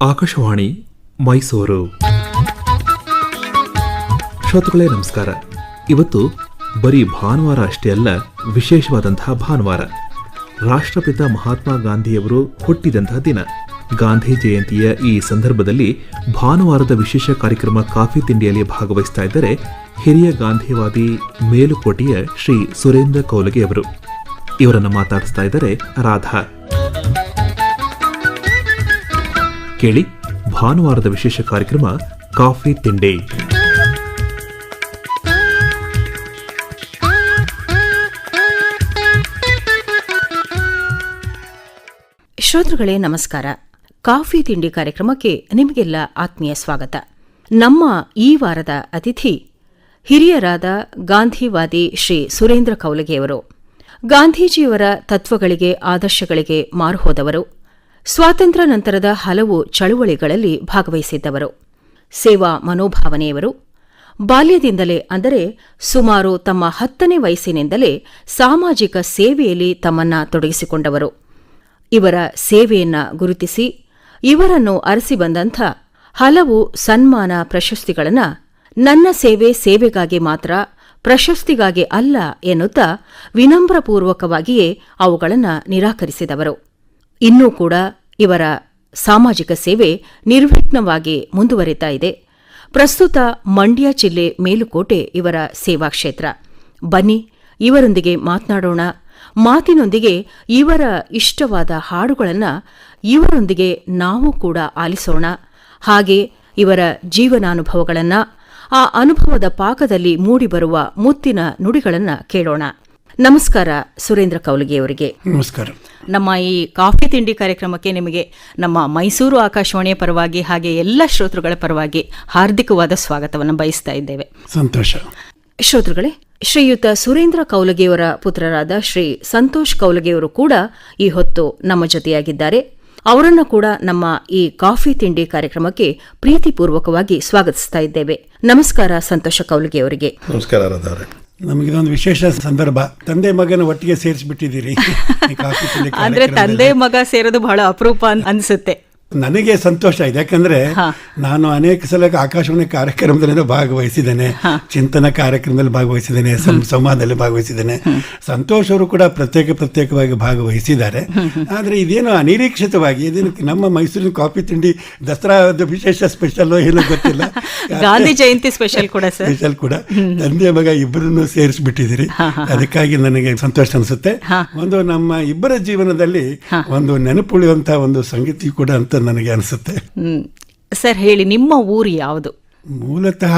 ಆಕಾಶವಾಣಿ ಮೈಸೂರು. ಶ್ರೋತೃಗಳೇ ನಮಸ್ಕಾರ. ಇವತ್ತು ಬರೀ ಭಾನುವಾರ ಅಷ್ಟೇ ಅಲ್ಲ, ವಿಶೇಷವಾದಂತಹ ಭಾನುವಾರ. ರಾಷ್ಟ್ರಪಿತ ಮಹಾತ್ಮ ಗಾಂಧಿಯವರು ಹುಟ್ಟಿದಂತಹ ದಿನ. ಗಾಂಧಿ ಜಯಂತಿಯ ಈ ಸಂದರ್ಭದಲ್ಲಿ ಭಾನುವಾರದ ವಿಶೇಷ ಕಾರ್ಯಕ್ರಮ ಕಾಫಿ ತಿಂಡಿಯಲ್ಲಿ ಭಾಗವಹಿಸ್ತಾ ಇದ್ದರೆ ಹಿರಿಯ ಗಾಂಧಿವಾದಿ ಮೇಲುಕೋಟೆಯ ಶ್ರೀ ಸುರೇಂದ್ರ ಕೌಲಗಿಯವರು. ಇವರನ್ನು ಮಾತಾಡಿಸ್ತಾ ಇದ್ದಾರೆ ರಾಧಾ. ಕೇಳಿ ಭಾನುವಾರದ ವಿಶೇಷ ಕಾರ್ಯಕ್ರಮ ಕಾಫಿ ತಿಂಡಿ. ಶ್ರೋತೃಗಳೇ ನಮಸ್ಕಾರ. ಕಾಫಿ ತಿಂಡಿ ಕಾರ್ಯಕ್ರಮಕ್ಕೆ ನಿಮಗೆಲ್ಲ ಆತ್ಮೀಯ ಸ್ವಾಗತ. ನಮ್ಮ ಈ ವಾರದ ಅತಿಥಿ ಹಿರಿಯರಾದ ಗಾಂಧಿವಾದಿ ಶ್ರೀ ಸುರೇಂದ್ರ ಕೌಲಗಿಯವರು. ಗಾಂಧೀಜಿಯವರ ತತ್ವಗಳಿಗೆ ಆದರ್ಶಗಳಿಗೆ ಮಾರುಹೋದವರು. ಸ್ವಾತಂತ್ರ್ಯ ನಂತರದ ಹಲವು ಚಳುವಳಿಗಳಲ್ಲಿ ಭಾಗವಹಿಸಿದ್ದವರು. ಸೇವಾ ಮನೋಭಾವನೆಯವರು. ಬಾಲ್ಯದಿಂದಲೇ ಅಂದರೆ ಸುಮಾರು ತಮ್ಮ 10ನೇ ವಯಸ್ಸಿನಿಂದಲೇ ಸಾಮಾಜಿಕ ಸೇವೆಯಲ್ಲಿ ತಮ್ಮನ್ನ ತೊಡಗಿಸಿಕೊಂಡವರು. ಇವರ ಸೇವೆಯನ್ನ ಗುರುತಿಸಿ ಇವರನ್ನು ಅರಸಿ ಬಂದಂಥ ಹಲವು ಸನ್ಮಾನ ಪ್ರಶಸ್ತಿಗಳನ್ನು ನನ್ನ ಸೇವೆ ಸೇವೆಗಾಗಿ ಮಾತ್ರ, ಪ್ರಶಸ್ತಿಗಾಗಿ ಅಲ್ಲ ಎನ್ನುತ್ತಾ ವಿನಮ್ರಪೂರ್ವಕವಾಗಿಯೇ ಅವುಗಳನ್ನು ನಿರಾಕರಿಸಿದವರು. ಇನ್ನೂ ಕೂಡ ಇವರ ಸಾಮಾಜಿಕ ಸೇವೆ ನಿರ್ವಿಘ್ನವಾಗಿ ಮುಂದುವರಿತಾ ಇದೆ. ಪ್ರಸ್ತುತ ಮಂಡ್ಯ ಜಿಲ್ಲೆ ಮೇಲುಕೋಟೆ ಇವರ ಸೇವಾ ಕ್ಷೇತ್ರ. ಬನ್ನಿ ಇವರೊಂದಿಗೆ ಮಾತನಾಡೋಣ. ಮಾತಿನೊಂದಿಗೆ ಇವರ ಇಷ್ಟವಾದ ಹಾಡುಗಳನ್ನು ಇವರೊಂದಿಗೆ ನಾವು ಕೂಡ ಆಲಿಸೋಣ. ಹಾಗೆ ಇವರ ಜೀವನಾನುಭವಗಳನ್ನು, ಆ ಅನುಭವದ ಪಾಕದಲ್ಲಿ ಮೂಡಿಬರುವ ಮುತ್ತಿನ ನುಡಿಗಳನ್ನು ಕೇಳೋಣ. ನಮಸ್ಕಾರ ಸುರೇಂದ್ರ ಕೌಲಗಿಯವರಿಗೆ. ನಮಸ್ಕಾರ. ನಮ್ಮ ಈ ಕಾಫಿ ತಿಂಡಿ ಕಾರ್ಯಕ್ರಮಕ್ಕೆ ನಿಮಗೆ ನಮ್ಮ ಮೈಸೂರು ಆಕಾಶವಾಣಿಯ ಪರವಾಗಿ ಹಾಗೆ ಎಲ್ಲ ಶ್ರೋತೃಗಳ ಪರವಾಗಿ ಹಾರ್ದಿಕವಾದ ಸ್ವಾಗತವನ್ನು ಬಯಸ್ತಾ ಇದ್ದೇವೆ. ಸಂತೋಷ. ಶ್ರೋತೃಗಳೇ, ಶ್ರೀಯುತ ಸುರೇಂದ್ರ ಕೌಲಗಿಯವರ ಪುತ್ರರಾದ ಶ್ರೀ ಸಂತೋಷ್ ಕೌಲಗಿಯವರು ಕೂಡ ಈ ಹೊತ್ತು ನಮ್ಮ ಜೊತೆಯಾಗಿದ್ದಾರೆ. ಅವರನ್ನು ಕೂಡ ನಮ್ಮ ಈ ಕಾಫಿ ತಿಂಡಿ ಕಾರ್ಯಕ್ರಮಕ್ಕೆ ಪ್ರೀತಿಪೂರ್ವಕವಾಗಿ ಸ್ವಾಗತಿಸ್ತಾ ಇದ್ದೇವೆ. ನಮಸ್ಕಾರ ಸಂತೋಷ ಕೌಲಗಿಯವರಿಗೆ. ನಮಸ್ಕಾರ ರಾಧಾವ್ರೆ. ನಮಗಿದೊಂದು ವಿಶೇಷ ಸಂದರ್ಭ. ತಂದೆ ಮಗನ ಒಟ್ಟಿಗೆ ಸೇರಿಸಿಬಿಟ್ಟಿದ್ದೀರಿ. ಅಂದ್ರೆ ತಂದೆ ಮಗ ಸೇರೋದು ಬಹಳ ಅಪರೂಪ ಅನ್ಸುತ್ತೆ. ನನಗೆ ಸಂತೋಷ ಇದೆ, ಯಾಕಂದ್ರೆ ನಾನು ಅನೇಕ ಸಲ ಆಕಾಶವಾಣಿ ಕಾರ್ಯಕ್ರಮದಲ್ಲಿ ಭಾಗವಹಿಸಿದ್ದೇನೆ, ಚಿಂತನ ಕಾರ್ಯಕ್ರಮದಲ್ಲಿ ಭಾಗವಹಿಸಿದ್ದೇನೆ, ಸಂವಾದದಲ್ಲಿ ಭಾಗವಹಿಸಿದ್ದೇನೆ. ಸಂತೋಷ್ ಅವರು ಕೂಡ ಪ್ರತ್ಯೇಕವಾಗಿ ಭಾಗವಹಿಸಿದ್ದಾರೆ. ಆದರೆ ಇದೇನು ಅನಿರೀಕ್ಷಿತವಾಗಿ ಇದೇನು ನಮ್ಮ ಮೈಸೂರಿನ ಕಾಫಿ ತಿಂಡಿ ದಸರಾದ ವಿಶೇಷ ಸ್ಪೆಷಲ್ ಏನೋ ಗೊತ್ತಿಲ್ಲ, ಗಾಂಧಿ ಜಯಂತಿ ಸ್ಪೆಷಲ್ ಕೂಡ ತಂದೆ ಮಗ ಇಬ್ಬರನ್ನು ಸೇರಿಸ್ಬಿಟ್ಟಿದ್ದೀರಿ. ಅದಕ್ಕಾಗಿ ನನಗೆ ಸಂತೋಷ ಅನಿಸುತ್ತೆ. ಒಂದು ನಮ್ಮ ಇಬ್ಬರ ಜೀವನದಲ್ಲಿ ಒಂದು ನೆನಪುಳಿಯುವಂತ ಒಂದು ಸಂಗತಿ ಕೂಡ ಅಂತ ನನಗೆ ಅನಿಸುತ್ತೆ. ಸರ್ ಹೇಳಿ, ನಿಮ್ಮ ಊರು ಯಾವುದು? ಮೂಲತಃ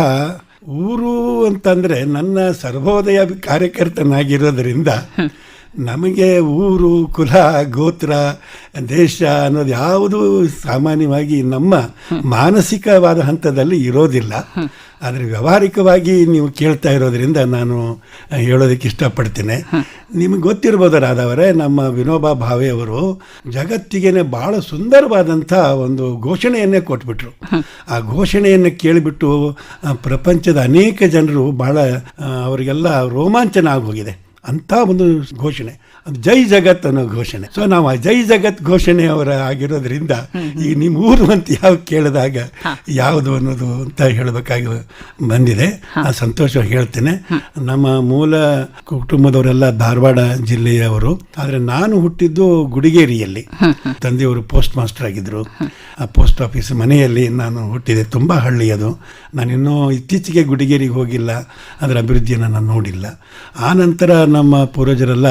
ಊರು ಅಂತಂದ್ರೆ ನನ್ನ ಸರ್ವೋದಯ ಕಾರ್ಯಕರ್ತನಾಗಿರೋದ್ರಿಂದ ನಮಗೆ ಊರು, ಕುಲ, ಗೋತ್ರ, ದೇಶ ಅನ್ನೋದು ಯಾವುದು ಸಾಮಾನ್ಯವಾಗಿ ನಮ್ಮ ಮಾನಸಿಕವಾದ ಹಂತದಲ್ಲಿ ಇರೋದಿಲ್ಲ. ಆದರೆ ವ್ಯಾವಹಾರಿಕವಾಗಿ ನೀವು ಕೇಳ್ತಾ ಇರೋದ್ರಿಂದ ನಾನು ಹೇಳೋದಕ್ಕೆ ಇಷ್ಟಪಡ್ತೇನೆ. ನಿಮಗೆ ಗೊತ್ತಿರ್ಬೋದು ರಾಧವರೇ, ನಮ್ಮ ವಿನೋಬಾ ಭಾವೆ ಅವರು ಜಗತ್ತಿಗೆ ಬಹಳ ಸುಂದರವಾದಂಥ ಒಂದು ಘೋಷಣೆಯನ್ನೇ ಕೊಟ್ಬಿಟ್ರು. ಆ ಘೋಷಣೆಯನ್ನು ಕೇಳಿಬಿಟ್ಟು ಪ್ರಪಂಚದ ಅನೇಕ ಜನರು ಬಹಳ ಅವರಿಗೆಲ್ಲ ರೋಮಾಂಚನ ಆಗೋಗಿದೆ. ಅಂಥ ಒಂದು ಘೋಷಣೆ, ಅದು ಜೈ ಜಗತ್ ಅನ್ನೋ ಘೋಷಣೆ. ಸೊ ನಾವು ಆ ಜೈ ಜಗತ್ ಘೋಷಣೆ ಅವರ ಆಗಿರೋದ್ರಿಂದ ಈಗ ನಿಮ್ಮ ಊರು ಅಂತ ಯಾವ ಕೇಳಿದಾಗ ಯಾವುದು ಅನ್ನೋದು ಅಂತ ಹೇಳಬೇಕಾಗಿ ಬಂದಿದೆ. ಆ ಸಂತೋಷ ಹೇಳ್ತೇನೆ. ನಮ್ಮ ಮೂಲ ಕುಟುಂಬದವರೆಲ್ಲ ಧಾರವಾಡ ಜಿಲ್ಲೆಯವರು. ಆದರೆ ನಾನು ಹುಟ್ಟಿದ್ದು ಗುಡಿಗೇರಿಯಲ್ಲಿ. ತಂದೆಯವರು ಪೋಸ್ಟ್ ಮಾಸ್ಟರ್ ಆಗಿದ್ದರು. ಆ ಪೋಸ್ಟ್ ಆಫೀಸ್ ಮನೆಯಲ್ಲಿ ನಾನು ಹುಟ್ಟಿದೆ. ತುಂಬ ಹಳ್ಳಿ ಅದು. ನಾನಿನ್ನೂ ಇತ್ತೀಚೆಗೆ ಗುಡಿಗೇರಿಗೆ ಹೋಗಿಲ್ಲ, ಅದರ ಅಭಿವೃದ್ಧಿಯನ್ನು ನಾನು ನೋಡಿಲ್ಲ. ಆ ನಂತರ ನಮ್ಮ ಪೂರ್ವಜರೆಲ್ಲ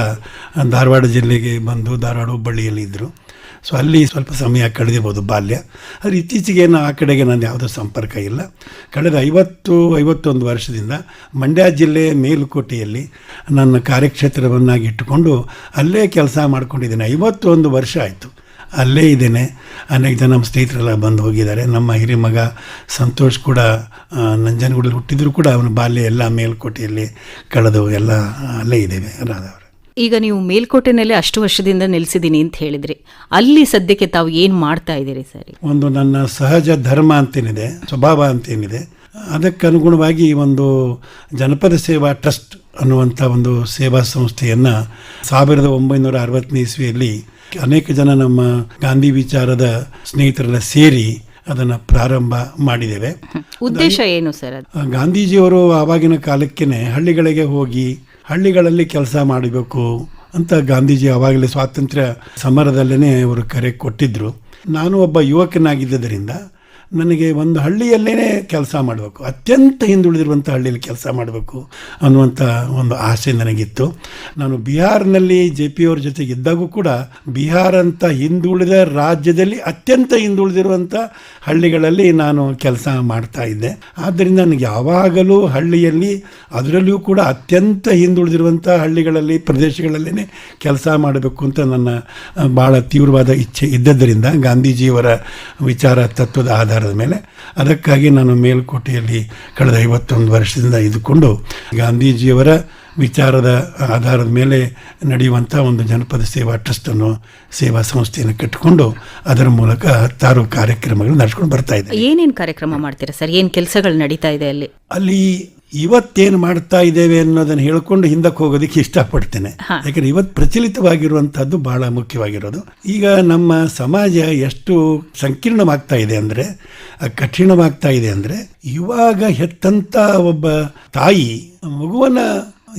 ಧಾರವಾಡ ಜಿಲ್ಲೆಗೆ ಬಂದು ಧಾರವಾಡ ಹುಬ್ಬಳ್ಳಿಯಲ್ಲಿ ಇದ್ದರು. ಸೊ ಅಲ್ಲಿ ಸ್ವಲ್ಪ ಸಮಯ ಕಳೆದಿರ್ಬೋದು ಬಾಲ್ಯ. ಆದರೆ ಇತ್ತೀಚೆಗೆ ಆ ಕಡೆಗೆ ನನ್ನ ಯಾವುದೂ ಸಂಪರ್ಕ ಇಲ್ಲ. ಕಳೆದ 51 ವರ್ಷದಿಂದ ಮಂಡ್ಯ ಜಿಲ್ಲೆ ಮೇಲುಕೋಟೆಯಲ್ಲಿ ನನ್ನ ಕಾರ್ಯಕ್ಷೇತ್ರವನ್ನಾಗಿ ಇಟ್ಟುಕೊಂಡು ಅಲ್ಲೇ ಕೆಲಸ ಮಾಡ್ಕೊಂಡಿದ್ದೇನೆ. 51 ವರ್ಷ ಆಯಿತು ಅಲ್ಲೇ ಇದ್ದೇನೆ. ಅನೇಕ ಜನ ನಮ್ಮ ಸ್ನೇಹಿತರೆಲ್ಲ ಬಂದು ಹೋಗಿದ್ದಾರೆ. ನಮ್ಮ ಹಿರಿಮಗ ಸಂತೋಷ್ ಕೂಡ ನಂಜನಗೂಡಲ್ಲಿ ಹುಟ್ಟಿದ್ರು ಕೂಡ ಅವನ ಬಾಲ್ಯ ಎಲ್ಲ ಮೇಲುಕೋಟೆಯಲ್ಲಿ ಕಳೆದವು ಎಲ್ಲ ಅಲ್ಲೇ ಇದ್ದೇವೆ ರಾಧವ್ರೆ. ಈಗ ನೀವು ಮೇಲ್ಕೋಟೆನಲ್ಲೇ ಅಷ್ಟು ವರ್ಷದಿಂದ ನೆಲೆಸಿದ್ದೀನಿ ಅಂತ ಹೇಳಿದ್ರಿ. ಅಲ್ಲಿ ಸದ್ಯಕ್ಕೆ ತಾವು ಏನು ಮಾಡ್ತಾ ಇದ್ದೀರಿ ಸರಿ? ಒಂದು ನನ್ನ ಸಹಜ ಧರ್ಮ ಅಂತೇನಿದೆ, ಸ್ವಭಾವ ಅಂತೇನಿದೆ, ಅದಕ್ಕನುಗುಣವಾಗಿ ಒಂದು ಜನಪದ ಸೇವಾ ಟ್ರಸ್ಟ್ ಅನ್ನುವಂಥ ಒಂದು ಸೇವಾ ಸಂಸ್ಥೆಯನ್ನು 1960 ಇಸ್ವಿಯಲ್ಲಿ ಅನೇಕ ಜನ ನಮ್ಮ ಗಾಂಧಿ ವಿಚಾರದ ಸ್ನೇಹಿತರೆಲ್ಲ ಸೇರಿ ಅದನ್ನು ಪ್ರಾರಂಭ ಮಾಡಿದ್ದೇವೆ. ಉದ್ದೇಶ ಏನು ಸರ್? ಗಾಂಧೀಜಿಯವರು ಆವಾಗಿನ ಕಾಲಕ್ಕೇ ಹಳ್ಳಿಗಳಿಗೆ ಹೋಗಿ ಹಳ್ಳಿಗಳಲ್ಲಿ ಕೆಲಸ ಮಾಡಬೇಕು ಅಂತ ಗಾಂಧೀಜಿ ಆವಾಗಲೇ ಸ್ವಾತಂತ್ರ್ಯ ಸಮರದಲ್ಲೇ ಅವರು ಕರೆ ಕೊಟ್ಟಿದ್ದರು. ನಾನು ಒಬ್ಬ ಯುವಕನಾಗಿದ್ದರಿಂದ ನನಗೆ ಒಂದು ಹಳ್ಳಿಯಲ್ಲೇ ಕೆಲಸ ಮಾಡಬೇಕು, ಅತ್ಯಂತ ಹಿಂದುಳಿದಿರುವಂಥ ಹಳ್ಳಿಯಲ್ಲಿ ಕೆಲಸ ಮಾಡಬೇಕು ಅನ್ನುವಂಥ ಒಂದು ಆಸೆ ನನಗಿತ್ತು. ನಾನು ಬಿಹಾರ್ನಲ್ಲಿ JP ಅವ್ರ ಜೊತೆಗೆ ಇದ್ದಾಗೂ ಕೂಡ ಬಿಹಾರ ಅಂತ ಹಿಂದುಳಿದ ರಾಜ್ಯದಲ್ಲಿ ಅತ್ಯಂತ ಹಿಂದುಳಿದಿರುವಂಥ ಹಳ್ಳಿಗಳಲ್ಲಿ ನಾನು ಕೆಲಸ ಮಾಡ್ತಾ ಇದ್ದೆ. ಆದ್ದರಿಂದ ನನಗೆ ಯಾವಾಗಲೂ ಹಳ್ಳಿಯಲ್ಲಿ, ಅದರಲ್ಲಿಯೂ ಕೂಡ ಅತ್ಯಂತ ಹಿಂದುಳಿದಿರುವಂಥ ಹಳ್ಳಿಗಳಲ್ಲಿ ಪ್ರದೇಶಗಳಲ್ಲೇ ಕೆಲಸ ಮಾಡಬೇಕು ಅಂತ ನನ್ನ ಭಾಳ ತೀವ್ರವಾದ ಇಚ್ಛೆ ಇದ್ದದ್ದರಿಂದ ಗಾಂಧೀಜಿಯವರ ವಿಚಾರ ತತ್ವದ ಆಧಾರದ ಮೇಲೆ ಅದಕ್ಕಾಗಿ ನಾನು ಮೇಲ್ಕೋಟೆಯಲ್ಲಿ ಕಳೆದ 51 ವರ್ಷದಿಂದ ಇದ್ದುಕೊಂಡು ಗಾಂಧೀಜಿಯವರ ವಿಚಾರದ ಆಧಾರದ ಮೇಲೆ ನಡೆಯುವಂಥ ಒಂದು ಜನಪದ ಸೇವಾ ಟ್ರಸ್ಟನ್ನು, ಸೇವಾ ಸಂಸ್ಥೆಯನ್ನು ಕಟ್ಟಿಕೊಂಡು ಅದರ ಮೂಲಕ 10 ಕಾರ್ಯಕ್ರಮಗಳು ನಡೆಸ್ಕೊಂಡು ಬರ್ತಾ ಇದೆ. ಏನೇನು ಕಾರ್ಯಕ್ರಮ ಮಾಡ್ತೀರಾ ಸರ್? ಏನು ಕೆಲಸಗಳು ನಡೀತಾ ಇದೆ ಅಲ್ಲಿ ಇವತ್ತೇನು ಮಾಡ್ತಾ ಇದ್ದೇವೆ ಅನ್ನೋದನ್ನು ಹೇಳ್ಕೊಂಡು ಹಿಂದಕ್ಕೆ ಹೋಗೋದಕ್ಕೆ ಇಷ್ಟಪಡ್ತೇನೆ. ಯಾಕಂದ್ರೆ ಇವತ್ತು ಪ್ರಚಲಿತವಾಗಿರುವಂಥದ್ದು ಬಹಳ ಮುಖ್ಯವಾಗಿರೋದು. ಈಗ ನಮ್ಮ ಸಮಾಜ ಎಷ್ಟು ಸಂಕೀರ್ಣವಾಗ್ತಾ ಇದೆ ಅಂದರೆ, ಕಠಿಣವಾಗ್ತಾ ಇದೆ ಅಂದರೆ, ಇವಾಗ ಹೆತ್ತಂತ ಒಬ್ಬ ತಾಯಿ ಮಗುವನ್ನು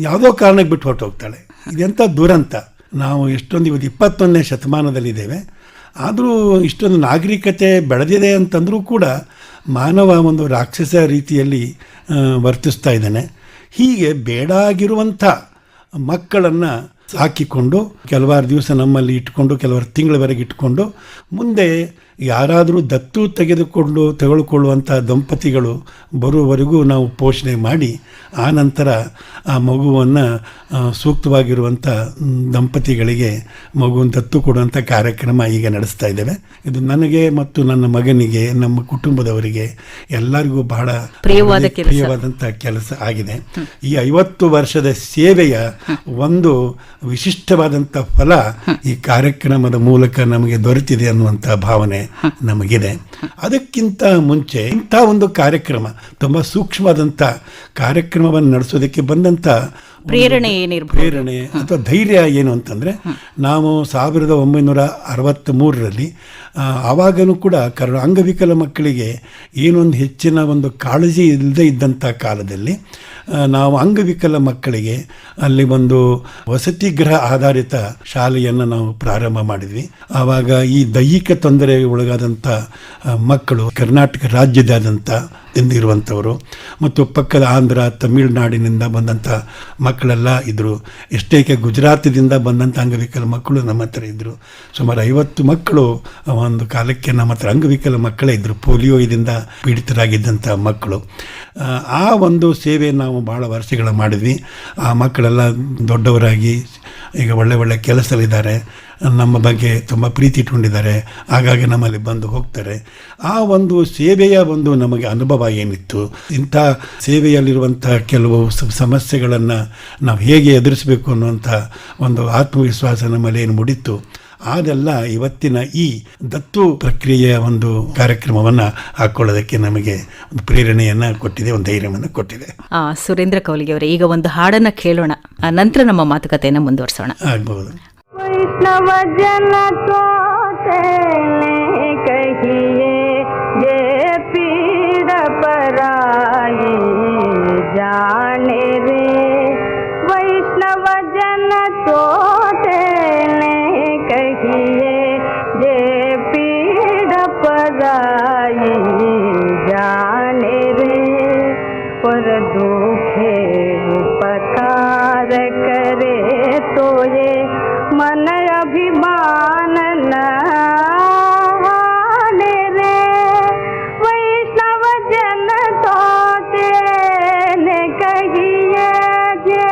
ಯಾವುದೋ ಕಾರಣಕ್ಕೆ ಬಿಟ್ಟು ಹೊರಟೋಗ್ತಾಳೆ. ಇದೆಂಥ ದುರಂತ. ನಾವು ಎಷ್ಟೊಂದು ಇವತ್ತು 21ನೇ ಶತಮಾನದಲ್ಲಿದ್ದೇವೆ, ಆದರೂ ಇಷ್ಟೊಂದು ನಾಗರಿಕತೆ ಬೆಳೆದಿದೆ ಅಂತಂದರೂ ಕೂಡ ಮಾನವ ಒಂದು ರಾಕ್ಷಸ ರೀತಿಯಲ್ಲಿ ವರ್ತಿಸ್ತಾ ಇದ್ದಾನೆ. ಹೀಗೆ ಬೇಡಾಗಿರುವಂಥ ಮಕ್ಕಳನ್ನು ಸಾಕಿಕೊಂಡು ಕೆಲವಾರು ದಿವಸ ನಮ್ಮಲ್ಲಿ ಇಟ್ಕೊಂಡು ಕೆಲವಾರು ತಿಂಗಳವರೆಗೆ ಇಟ್ಕೊಂಡು ಮುಂದೆ ಯಾರಾದರೂ ದತ್ತು ತೆಗೆದುಕೊಳ್ಳುವಂಥ ದಂಪತಿಗಳು ಬರುವವರೆಗೂ ನಾವು ಪೋಷಣೆ ಮಾಡಿ ಆ ನಂತರ ಆ ಮಗುವನ್ನು ಸೂಕ್ತವಾಗಿರುವಂಥ ದಂಪತಿಗಳಿಗೆ ಮಗುವನ್ನು ದತ್ತು ಕೊಡುವಂಥ ಕಾರ್ಯಕ್ರಮ ಈಗ ನಡೆಸ್ತಾ ಇದ್ದೇವೆ. ಇದು ನನಗೆ ಮತ್ತು ನನ್ನ ಮಗನಿಗೆ, ನಮ್ಮ ಕುಟುಂಬದವರಿಗೆ ಎಲ್ಲರಿಗೂ ಬಹಳ ಪ್ರಿಯವಾದಂಥ ಕೆಲಸ ಆಗಿದೆ. ಈ 50 ವರ್ಷದ ಸೇವೆಯ ಒಂದು ವಿಶಿಷ್ಟವಾದಂಥ ಫಲ ಈ ಕಾರ್ಯಕ್ರಮದ ಮೂಲಕ ನಮಗೆ ದೊರೆತಿದೆ ಅನ್ನುವಂಥ ಭಾವನೆ ನಮಗಿದೆ. ಅದಕ್ಕಿಂತ ಮುಂಚೆ ಇಂಥ ಒಂದು ಕಾರ್ಯಕ್ರಮ, ತುಂಬ ಸೂಕ್ಷ್ಮವಾದಂಥ ಕಾರ್ಯಕ್ರಮವನ್ನು ನಡೆಸೋದಕ್ಕೆ ಬಂದಂಥ ಪ್ರೇರಣೆ ಅಥವಾ ಧೈರ್ಯ ಏನು ಅಂತಂದರೆ, ನಾವು 1963ರಲ್ಲಿ ಆವಾಗಲೂ ಕೂಡ ಅಂಗವಿಕಲ ಮಕ್ಕಳಿಗೆ ಏನೊಂದು ಹೆಚ್ಚಿನ ಒಂದು ಕಾಳಜಿ ಇಲ್ಲದೆ ಇದ್ದಂಥ ಕಾಲದಲ್ಲಿ ನಾವು ಅಂಗವಿಕಲ ಮಕ್ಕಳಿಗೆ ಅಲ್ಲಿ ಒಂದು ವಸತಿ ಗೃಹ ಆಧಾರಿತ ಶಾಲೆಯನ್ನು ನಾವು ಪ್ರಾರಂಭ ಮಾಡಿದ್ವಿ. ಆವಾಗ ಈ ದೈಹಿಕ ತೊಂದರೆಗೆ ಒಳಗಾದಂಥ ಮಕ್ಕಳು ಕರ್ನಾಟಕ ರಾಜ್ಯದಾದ್ಯಂತ ಇರುವಂಥವರು ಮತ್ತು ಪಕ್ಕದ ಆಂಧ್ರ, ತಮಿಳುನಾಡಿನಿಂದ ಬಂದಂಥ ಮಕ್ಕಳೆಲ್ಲ ಇದ್ದರು. ಎಷ್ಟೇಕೆ ಗುಜರಾತದಿಂದ ಬಂದಂಥ ಅಂಗವಿಕಲ ಮಕ್ಕಳು ನಮ್ಮ ಹತ್ರ ಇದ್ದರು. ಸುಮಾರು 50 ಮಕ್ಕಳು ಒಂದು ಕಾಲಕ್ಕೆ ನಮ್ಮ ಹತ್ರ ಅಂಗವಿಕಲ ಮಕ್ಕಳೇ ಇದ್ದರು, ಪೋಲಿಯೋ ಇದರಿಂದ ಪೀಡಿತರಾಗಿದ್ದಂಥ ಮಕ್ಕಳು. ಆ ಒಂದು ಸೇವೆ ನಾವು ಭಾಳ ವರ್ಷಗಳ ಮಾಡಿದ್ವಿ. ಆ ಮಕ್ಕಳೆಲ್ಲ ದೊಡ್ಡವರಾಗಿ ಈಗ ಒಳ್ಳೆ ಕೆಲಸದಲ್ಲಿದ್ದಾರೆ, ನಮ್ಮ ಬಗ್ಗೆ ತುಂಬ ಪ್ರೀತಿ ಇಟ್ಕೊಂಡಿದ್ದಾರೆ, ಹಾಗಾಗಿ ನಮ್ಮಲ್ಲಿ ಬಂದು ಹೋಗ್ತಾರೆ. ಆ ಒಂದು ಸೇವೆಯ ಒಂದು ನಮಗೆ ಅನುಭವ ಏನಿತ್ತು, ಇಂಥ ಸೇವೆಯಲ್ಲಿರುವಂಥ ಕೆಲವು ಸಮಸ್ಯೆಗಳನ್ನು ನಾವು ಹೇಗೆ ಎದುರಿಸಬೇಕು ಅನ್ನುವಂಥ ಒಂದು ಆತ್ಮವಿಶ್ವಾಸ ನಮ್ಮಲ್ಲಿ ಏನು ಮೂಡಿತ್ತು, ಅದೆಲ್ಲ ಇವತ್ತಿನ ಈ ದತ್ತು ಪ್ರಕ್ರಿಯೆಯ ಒಂದು ಕಾರ್ಯಕ್ರಮವನ್ನು ಹಾಕೊಳ್ಳೋದಕ್ಕೆ ನಮಗೆ ಒಂದು ಪ್ರೇರಣೆಯನ್ನು ಕೊಟ್ಟಿದೆ, ಒಂದು ಧೈರ್ಯವನ್ನು ಕೊಟ್ಟಿದೆ. ಸುರೇಂದ್ರ ಕೌಲಿಗೆ ಅವರೇ, ಈಗ ಒಂದು ಹಾಡನ್ನು ಕೇಳೋಣ, ನಂತರ ನಮ್ಮ ಮಾತುಕತೆಯನ್ನು ಮುಂದುವರಿಸೋಣ. ಆಗ್ಬಹುದು. वैष्णव जन तो तेने कहिए ये पीड़ पराई जाने रे। वैष्णव जन तो तेने कहिए ये पीड़ पराई जाने रे। पर दुखे उपकार करे तो ये मन अभिमान न हाने रे। वैष्णव जन तो तेने कहिए जे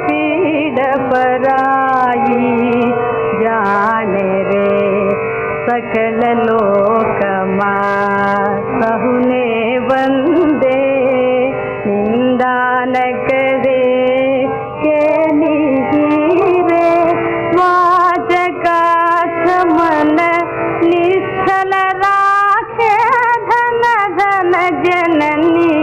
पीड़ पराई जाने रे। सकल लोक सहुने वंदे निंदा न करे के निहीरे। मन निश्चल राखे धन धन जननी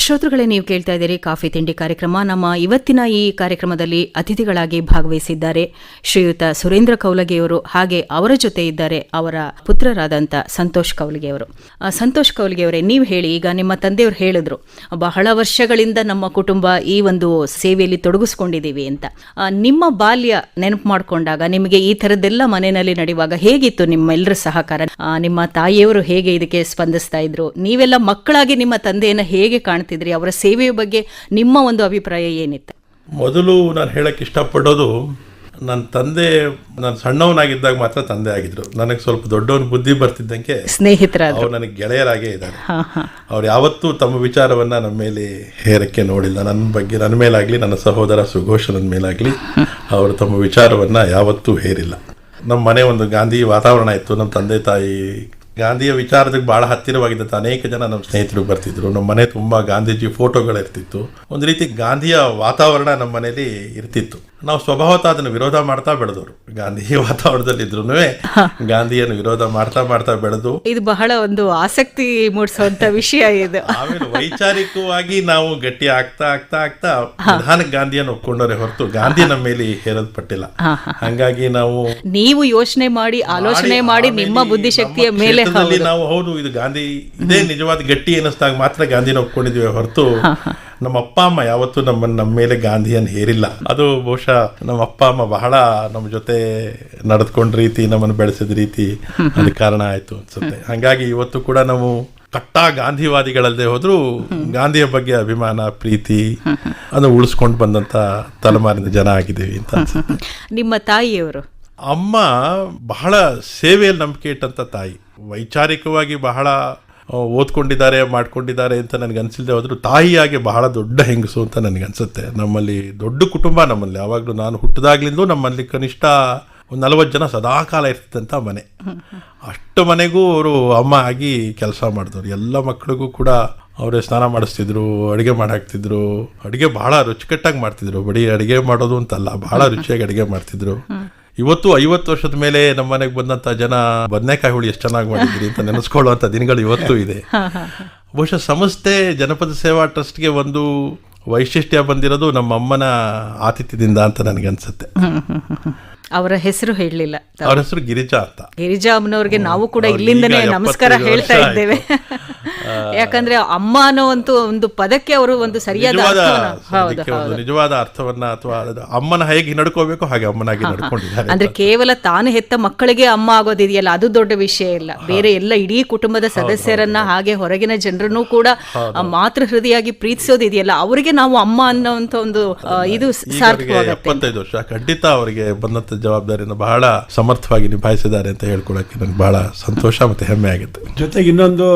ಶ್ರೋತೃಗಳೇ, ನೀವು ಕೇಳ್ತಾ ಇದ್ದೀರಿ ಕಾಫಿ ತಿಂಡಿ ಕಾರ್ಯಕ್ರಮ. ನಮ್ಮ ಇವತ್ತಿನ ಈ ಕಾರ್ಯಕ್ರಮದಲ್ಲಿ ಅತಿಥಿಗಳಾಗಿ ಭಾಗವಹಿಸಿದ್ದಾರೆ ಶ್ರೀಯುತ ಸುರೇಂದ್ರ ಕೌಲಗೆಯವರು. ಹಾಗೆ ಅವರ ಜೊತೆ ಇದ್ದಾರೆ ಅವರ ಪುತ್ರರಾದಂಥ ಸಂತೋಷ್ ಕೌಲಗೆಯವರು. ಸಂತೋಷ್ ಕೌಲಗೆಯವರೇ, ನೀವು ಹೇಳಿ, ಈಗ ನಿಮ್ಮ ತಂದೆಯವರು ಹೇಳಿದ್ರು ಬಹಳ ವರ್ಷಗಳಿಂದ ನಮ್ಮ ಕುಟುಂಬ ಈ ಒಂದು ಸೇವೆಯಲ್ಲಿ ತೊಡಗಿಸ್ಕೊಂಡಿದ್ದೀವಿ ಅಂತ. ನಿಮ್ಮ ಬಾಲ್ಯ ನೆನಪು ಮಾಡಿಕೊಂಡಾಗ ನಿಮಗೆ ಈ ಥರದ್ದೆಲ್ಲ ಮನೆಯಲ್ಲಿ ನಡೆಯುವಾಗ ಹೇಗಿತ್ತು ನಿಮ್ಮೆಲ್ಲರ ಸಹಕಾರ? ನಿಮ್ಮ ತಾಯಿಯವರು ಹೇಗೆ ಇದಕ್ಕೆ ಸ್ಪಂದಿಸ್ತಾ ಇದ್ರು? ನೀವೆಲ್ಲ ಮಕ್ಕಳಾಗಿ ನಿಮ್ಮ ತಂದೆಯನ್ನು ಹೇಗೆ ಕಾಣ್ತಿದ್ರಿ? ಅವರ ಸೇವೆಯ ಬಗ್ಗೆ ನಿಮ್ಮ ಒಂದು ಅಭಿಪ್ರಾಯ ಏನಿತ್ತು? ಮೊದಲು ನಾನು ಹೇಳಕ್ಕೆ ಇಷ್ಟಪಡೋದು, ನನ್ನ ತಂದೆ ನಾನು ಸಣ್ಣವನಾಗಿದ್ದಾಗ ಮಾತ್ರ ತಂದೆ ಆಗಿದ್ರು. ನನಗೆ ಸ್ವಲ್ಪ ದೊಡ್ಡವನ ಬುದ್ಧಿ ಬರ್ತಿದ್ದಂಗೆ ಸ್ನೇಹಿತರಾದ್ರು. ಅವ್ರು ನನಗೆ ಗೆಳೆಯರಾಗೇ ಇದ್ದಾರೆ. ಅವ್ರು ಯಾವತ್ತೂ ತಮ್ಮ ವಿಚಾರವನ್ನು ನಮ್ಮ ಮೇಲೆ ಹೇರಕ್ಕೆ ನೋಡಿಲ್ಲ. ನನ್ನ ಬಗ್ಗೆ, ನನ್ನ ಮೇಲಾಗಲಿ ನನ್ನ ಸಹೋದರ ಸುಘೋಷನ ಮೇಲಾಗಲಿ ಅವರು ತಮ್ಮ ವಿಚಾರವನ್ನು ಯಾವತ್ತೂ ಹೇರಿಲ್ಲ. ನಮ್ಮ ಮನೆ ಒಂದು ಗಾಂಧಿ ವಾತಾವರಣ ಇತ್ತು. ನಮ್ಮ ತಂದೆ ತಾಯಿ ಗಾಂಧಿಯ ವಿಚಾರದಾಗ ಭಾಳ ಹತ್ತಿರವಾಗಿದ್ದಂಥ ಅನೇಕ ಜನ ನಮ್ಮ ಸ್ನೇಹಿತರು ಬರ್ತಿದ್ರು. ನಮ್ಮ ಮನೆ ತುಂಬ ಗಾಂಧೀಜಿ ಫೋಟೋಗಳಿರ್ತಿತ್ತು. ಒಂದು ರೀತಿ ಗಾಂಧಿಯ ವಾತಾವರಣ ನಮ್ಮ ಮನೇಲಿ ಇರ್ತಿತ್ತು. ನಾವು ಸ್ವಭಾವತಃ ಅದನ್ನು ವಿರೋಧ ಮಾಡ್ತಾ ಬೆಳೆದವರು. ಗಾಂಧಿ ವಾತಾವರಣದಲ್ಲಿದ್ರು ಗಾಂಧಿಯನ್ನು ವಿರೋಧ ಮಾಡ್ತಾ ಬೆಳೆದು, ಇದು ಬಹಳ ಒಂದು ಆಸಕ್ತಿ ಮೂಡಿಸುವಂತ ವಿಷಯ ಇದು. ಆಮೇಲೆ ವೈಚಾರಿಕವಾಗಿ ನಾವು ಗಟ್ಟಿ ಆಗ್ತಾ ಪ್ರಧಾನಕ್ಕೆ ಗಾಂಧಿಯನ್ನು ಒಪ್ಕೊಂಡವ್ರೆ ಹೊರತು ಗಾಂಧಿ ನಮ್ಮ ಮೇಲೆ ಹೇರಲ್ಪಟ್ಟಿಲ್ಲ. ಹಾಗಾಗಿ ನೀವು ಯೋಚನೆ ಮಾಡಿ ಆಲೋಚನೆ ಮಾಡಿ ನಿಮ್ಮ ಬುದ್ಧಿಶಕ್ತಿಯ ಮೇಲೆ ನಾವು ಹೌದು ಇದು ಗಾಂಧಿ ಇದೇ ನಿಜವಾದ ಗಟ್ಟಿ ಅನ್ನಿಸ್ದಾಗ ಮಾತ್ರ ಗಾಂಧಿನ ಒಪ್ಕೊಂಡಿದ್ವಿ ಹೊರತು ನಮ್ಮ ಅಪ್ಪ ಅಮ್ಮ ಯಾವತ್ತೂ ನಮ್ಮ ಮೇಲೆ ಗಾಂಧಿಯನ್ನು ಹೇರಿಲ್ಲ. ಅದು ಬಹುಶಃ ನಮ್ಮ ಅಪ್ಪ ಅಮ್ಮ ಬಹಳ ನಮ್ಮ ಜೊತೆ ನಡೆದುಕೊಂಡ ರೀತಿ, ನಮ್ಮನ್ನು ಬೆಳೆಸಿದ ರೀತಿ ಅದಕ್ಕೆ ಕಾರಣ ಆಯ್ತು ಅನ್ಸುತ್ತೆ. ಹಾಗಾಗಿ ಇವತ್ತು ಕೂಡ ನಾವು ಕಟ್ಟಾ ಗಾಂಧಿವಾದಿಗಳಲ್ಲದೆ ಹೋದ್ರೂ ಗಾಂಧಿಯ ಬಗ್ಗೆ ಅಭಿಮಾನ, ಪ್ರೀತಿ ಅದು ಉಳಿಸ್ಕೊಂಡು ಬಂದಂತ ತಲೆಮಾರಿನ ಜನ ಆಗಿದ್ದೀವಿ ಅಂತ ಅನ್ಸುತ್ತೆ. ನಿಮ್ಮ ತಾಯಿಯವರು? ಅಮ್ಮ ಬಹಳ ಸೇವೆಯಲ್ಲಿ ನಂಬಿಕೆ ಇಟ್ಟಂತ ತಾಯಿ. ವೈಚಾರಿಕವಾಗಿ ಬಹಳ ಓದ್ಕೊಂಡಿದ್ದಾರೆ, ಮಾಡ್ಕೊಂಡಿದ್ದಾರೆ ಅಂತ ನನಗೆ ಅನಿಸಿಲ್ಲದೆ ಹೋದ್ರು ತಾಯಿಯಾಗಿ ಬಹಳ ದೊಡ್ಡ ಹೆಂಗಸು ಅಂತ ನನಗನ್ಸುತ್ತೆ. ನಮ್ಮಲ್ಲಿ ದೊಡ್ಡ ಕುಟುಂಬ. ನಮ್ಮಲ್ಲಿ ಯಾವಾಗಲೂ ನಾನು ಹುಟ್ಟಿದಾಗ್ಲಿಂದ ನಮ್ಮಲ್ಲಿ ಕನಿಷ್ಠ ಒಂದು 40 ಜನ ಸದಾಕಾಲ ಇರ್ತಿದ್ದಂಥ ಮನೆ. ಅಷ್ಟು ಮನೆಗೂ ಅವರು ಅಮ್ಮ ಆಗಿ ಕೆಲಸ ಮಾಡಿದವರು. ಎಲ್ಲ ಮಕ್ಕಳಿಗೂ ಕೂಡ ಅವರೇ ಸ್ನಾನ ಮಾಡಿಸ್ತಿದ್ರು, ಅಡುಗೆ ಮಾಡಾಕ್ತಿದ್ರು. ಅಡುಗೆ ಬಹಳ ರುಚಿಕಟ್ಟಾಗಿ ಮಾಡ್ತಿದ್ರು. ಬರೀ ಅಡುಗೆ ಮಾಡೋದು ಅಂತಲ್ಲ, ಬಹಳ ರುಚಿಯಾಗಿ ಅಡುಗೆ ಮಾಡ್ತಿದ್ರು. ಇವತ್ತು 50 ವರ್ಷದ ಮೇಲೆ ನಮ್ಮ ಮನೆಗೆ ಬಂದಂಥ ಜನ ಬದನೆಕಾಯಿ ಹುಳಿ ಎಷ್ಟು ಚೆನ್ನಾಗಿ ಮಾಡಿದ್ರಿ ಅಂತ ನೆನೆಸ್ಕೊಳ್ಳುವಂಥ ದಿನಗಳು ಇವತ್ತು ಇದೆ. ಬಹುಶಃ ಸಂಸ್ಥೆ ಜನಪದ ಸೇವಾ ಟ್ರಸ್ಟ್ಗೆ ಒಂದು ವೈಶಿಷ್ಟ್ಯ ಬಂದಿರೋದು ನಮ್ಮ ಅಮ್ಮನ ಆತಿಥ್ಯದಿಂದ ಅಂತ ನನಗನ್ಸುತ್ತೆ. ಅವರ ಹೆಸರು ಹೇಳಲಿಲ್ಲ. ಅವರ ಹೆಸರು ಗಿರಿಜಾ ಅಂತ. ಗಿರಿಜಾ ಅಮ್ಮನವ್ರಿಗೆ ನಾವು ಕೂಡ ಇಲ್ಲಿಂದನೇ ನಮಸ್ಕಾರ ಹೇಳ್ತಾ ಇದ್ದೇವೆ. ಯಾಕಂದ್ರೆ ಅಮ್ಮ ಅನ್ನೋ ಒಂದು ಪದಕ್ಕೆ ಅವರು ಒಂದು ಸರಿಯಾದ ನಿಜವಾದ ಅರ್ಥವನ್ನ ಅಥವಾ ಅಮ್ಮನ ಹೇಗೆ ನಡ್ಕೋಬೇಕು ಹಾಗೆ ಅಮ್ಮನಾಗಿ ನಡ್ಕೊಂಡಿದ್ದಾರೆ. ಅಂದ್ರೆ ಕೇವಲ ತಾನು ಹೆತ್ತ ಮಕ್ಕಳಿಗೆ ಅಮ್ಮ ಆಗೋದಿದೆಯಲ್ಲ, ಅದು ದೊಡ್ಡ ವಿಷಯ ಇಲ್ಲ. ಬೇರೆ ಎಲ್ಲ ಇಡೀ ಕುಟುಂಬದ ಸದಸ್ಯರನ್ನ ಹಾಗೆ ಹೊರಗಿನ ಜನರನ್ನು ಕೂಡ ಮಾತೃ ಹೃದಯಾಗಿ ಪ್ರೀತಿಸೋದಿದೆಯಲ್ಲ, ಅವರಿಗೆ ನಾವು ಅಮ್ಮ ಅನ್ನೋಂಥ ಒಂದು ಇದು ಸಾರ್ಥಕವಾಗುತ್ತೆ. 75 ವರ್ಷ ಖಂಡಿತ ಅವರಿಗೆ ಬಂದಂತ ಜವಾಬ್ದಾರಿಯನ್ನು ಬಹಳ ಸಮರ್ಥವಾಗಿ ನಿಭಾಯಿಸಿದ್ದಾರೆ ಅಂತ ಹೇಳ್ಕೊಳಕ್ಕೆ ನನಗೆ ಬಹಳ ಸಂತೋಷ ಮತ್ತು ಹೆಮ್ಮೆ ಆಗುತ್ತೆ. ಜೊತೆಗೆ ಇನ್ನೊಂದು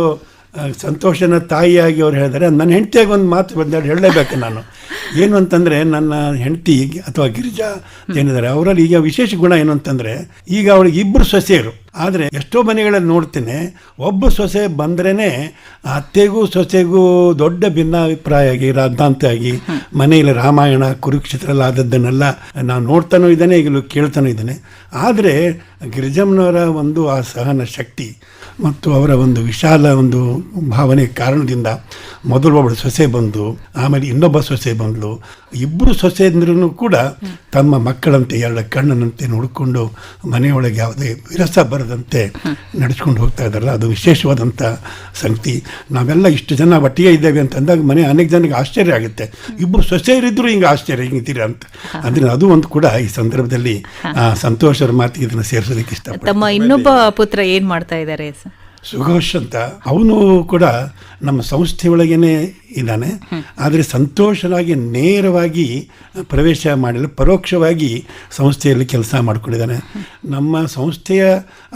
ಸಂತೋಷನ ತಾಯಿಯಾಗಿ ಅವ್ರು ಹೇಳಿದರೆ, ನನ್ನ ಹೆಂಡತಿಯಾಗಿ ಒಂದು ಮಾತು ಬಂದಾಡು ಹೇಳಲೇಬೇಕು ನಾನು. ಏನು ಅಂತಂದರೆ, ನನ್ನ ಹೆಂಡತಿ ಅಥವಾ ಗಿರಿಜಾ ಏನಿದ್ದಾರೆ ಅವರಲ್ಲಿ ಈಗ ವಿಶೇಷ ಗುಣ ಏನು ಅಂತಂದರೆ, ಈಗ ಅವಳಿಗೆ 2 ಸೊಸೆಯರು. ಆದರೆ ಎಷ್ಟೋ ಮನೆಗಳಲ್ಲಿ ನೋಡ್ತೇನೆ, ಒಬ್ಬ ಸೊಸೆ ಬಂದ್ರೇ ಅತ್ತೆಗೂ ಸೊಸೆಗೂ ದೊಡ್ಡ ಭಿನ್ನಾಭಿಪ್ರಾಯ ಆಗಿ ರಾದ್ಧಾಂತ ಆಗಿ ಮನೆಯಲ್ಲಿ ರಾಮಾಯಣ ಕುರುಕ್ಷೇತ್ರ ಎಲ್ಲ ಆದದ್ದನ್ನೆಲ್ಲ ನಾನು ನೋಡ್ತಾನೂ ಇದ್ದೇನೆ, ಈಗಲೂ ಕೇಳ್ತಾನೂ ಇದ್ದೇನೆ. ಆದರೆ ಗಿರಿಜಮ್ಮನವರ ಒಂದು ಆ ಸಹನ ಶಕ್ತಿ ಮತ್ತು ಅವರ ಒಂದು ವಿಶಾಲ ಒಂದು ಭಾವನೆ ಕಾರಣದಿಂದ ಮೊದಲು ಒಬ್ಬಳು ಸೊಸೆ ಬಂದು, ಆಮೇಲೆ ಇನ್ನೊಬ್ಬ ಸೊಸೆ ಬಂದಳು. 2 ಸೊಸೆಯಂದ್ರೂ ಕೂಡ ತಮ್ಮ ಮಕ್ಕಳಂತೆ 2 ಕಣ್ಣನಂತೆ ನೋಡಿಕೊಂಡು ಮನೆಯೊಳಗೆ ಯಾವುದೇ ವಿರಸ ಬರದಂತೆ ನಡೆಸ್ಕೊಂಡು ಹೋಗ್ತಾ ಇದ್ದಾರಲ್ಲ, ಅದು ವಿಶೇಷವಾದಂಥ ಸಂಗತಿ. ನಾವೆಲ್ಲ ಇಷ್ಟು ಜನ ಒಟ್ಟಿಗೆ ಇದ್ದೇವೆ ಅಂತ ಅಂದಾಗ ಮನೆ ಅನೇಕ ಜನಕ್ಕೆ ಆಶ್ಚರ್ಯ ಆಗುತ್ತೆ. 2 ಸೊಸೆಯರಿದ್ದರೂ ಹಿಂಗೆ ಆಶ್ಚರ್ಯ ಹಿಂಗಿದ್ದೀರಾ ಅಂತ. ಅಂದರೆ ಅದು ಒಂದು ಕೂಡ ಈ ಸಂದರ್ಭದಲ್ಲಿ ಸಂತೋಷ ಅವ್ರ ಮಾತಿಗೆ ಇದನ್ನು ಸೇರಿಸೋದಕ್ಕೆ ಇಷ್ಟಪಡ್ತೀನಿ. ತಮ್ಮ ಇನ್ನೊಬ್ಬ ಪುತ್ರ ಏನು ಮಾಡ್ತಾ ಇದ್ದಾರೆ? ಸುಘೋಷ್ ಅಂತ. ಅವನು ಕೂಡ ನಮ್ಮ ಸಂಸ್ಥೆಯೊಳಗೇನೆ ಇದ್ದಾನೆ. ಆದರೆ ಸಂತೋಷನಾಗಿ ನೇರವಾಗಿ ಪ್ರವೇಶ ಮಾಡಿಲ್ಲ, ಪರೋಕ್ಷವಾಗಿ ಸಂಸ್ಥೆಯಲ್ಲಿ ಕೆಲಸ ಮಾಡಿಕೊಂಡಿದ್ದಾನೆ. ನಮ್ಮ ಸಂಸ್ಥೆಯ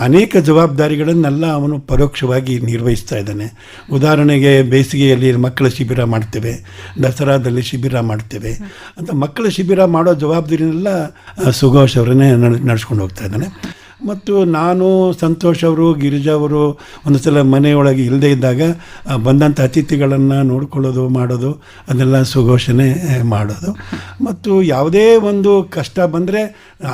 ಅನೇಕ ಜವಾಬ್ದಾರಿಗಳನ್ನೆಲ್ಲ ಅವನು ಪರೋಕ್ಷವಾಗಿ ನಿರ್ವಹಿಸ್ತಾ ಇದ್ದಾನೆ. ಉದಾಹರಣೆಗೆ ಬೇಸಿಗೆಯಲ್ಲಿ ಮಕ್ಕಳ ಶಿಬಿರ ಮಾಡ್ತೇವೆ, ದಸರಾದಲ್ಲಿ ಶಿಬಿರ ಮಾಡ್ತೇವೆ ಅಂತ ಮಕ್ಕಳ ಶಿಬಿರ ಮಾಡೋ ಜವಾಬ್ದಾರಿನೆಲ್ಲ ಸುಘೋಷ್ ಅವರನ್ನೇ ನಡೆಸ್ಕೊಂಡು ಹೋಗ್ತಾ ಇದ್ದಾನೆ. ಮತ್ತು ನಾನು ಸಂತೋಷ್ ಅವರು ಗಿರಿಜಾ ಅವರು ಒಂದು ಸಲ ಮನೆಯೊಳಗೆ ಇಲ್ಲದೇ ಇದ್ದಾಗ ಬಂದಂಥ ಅತಿಥಿಗಳನ್ನು ನೋಡ್ಕೊಳ್ಳೋದು ಮಾಡೋದು ಅದೆಲ್ಲ ಸುಘೋಷಣೆ ಮಾಡೋದು. ಮತ್ತು ಯಾವುದೇ ಒಂದು ಕಷ್ಟ ಬಂದರೆ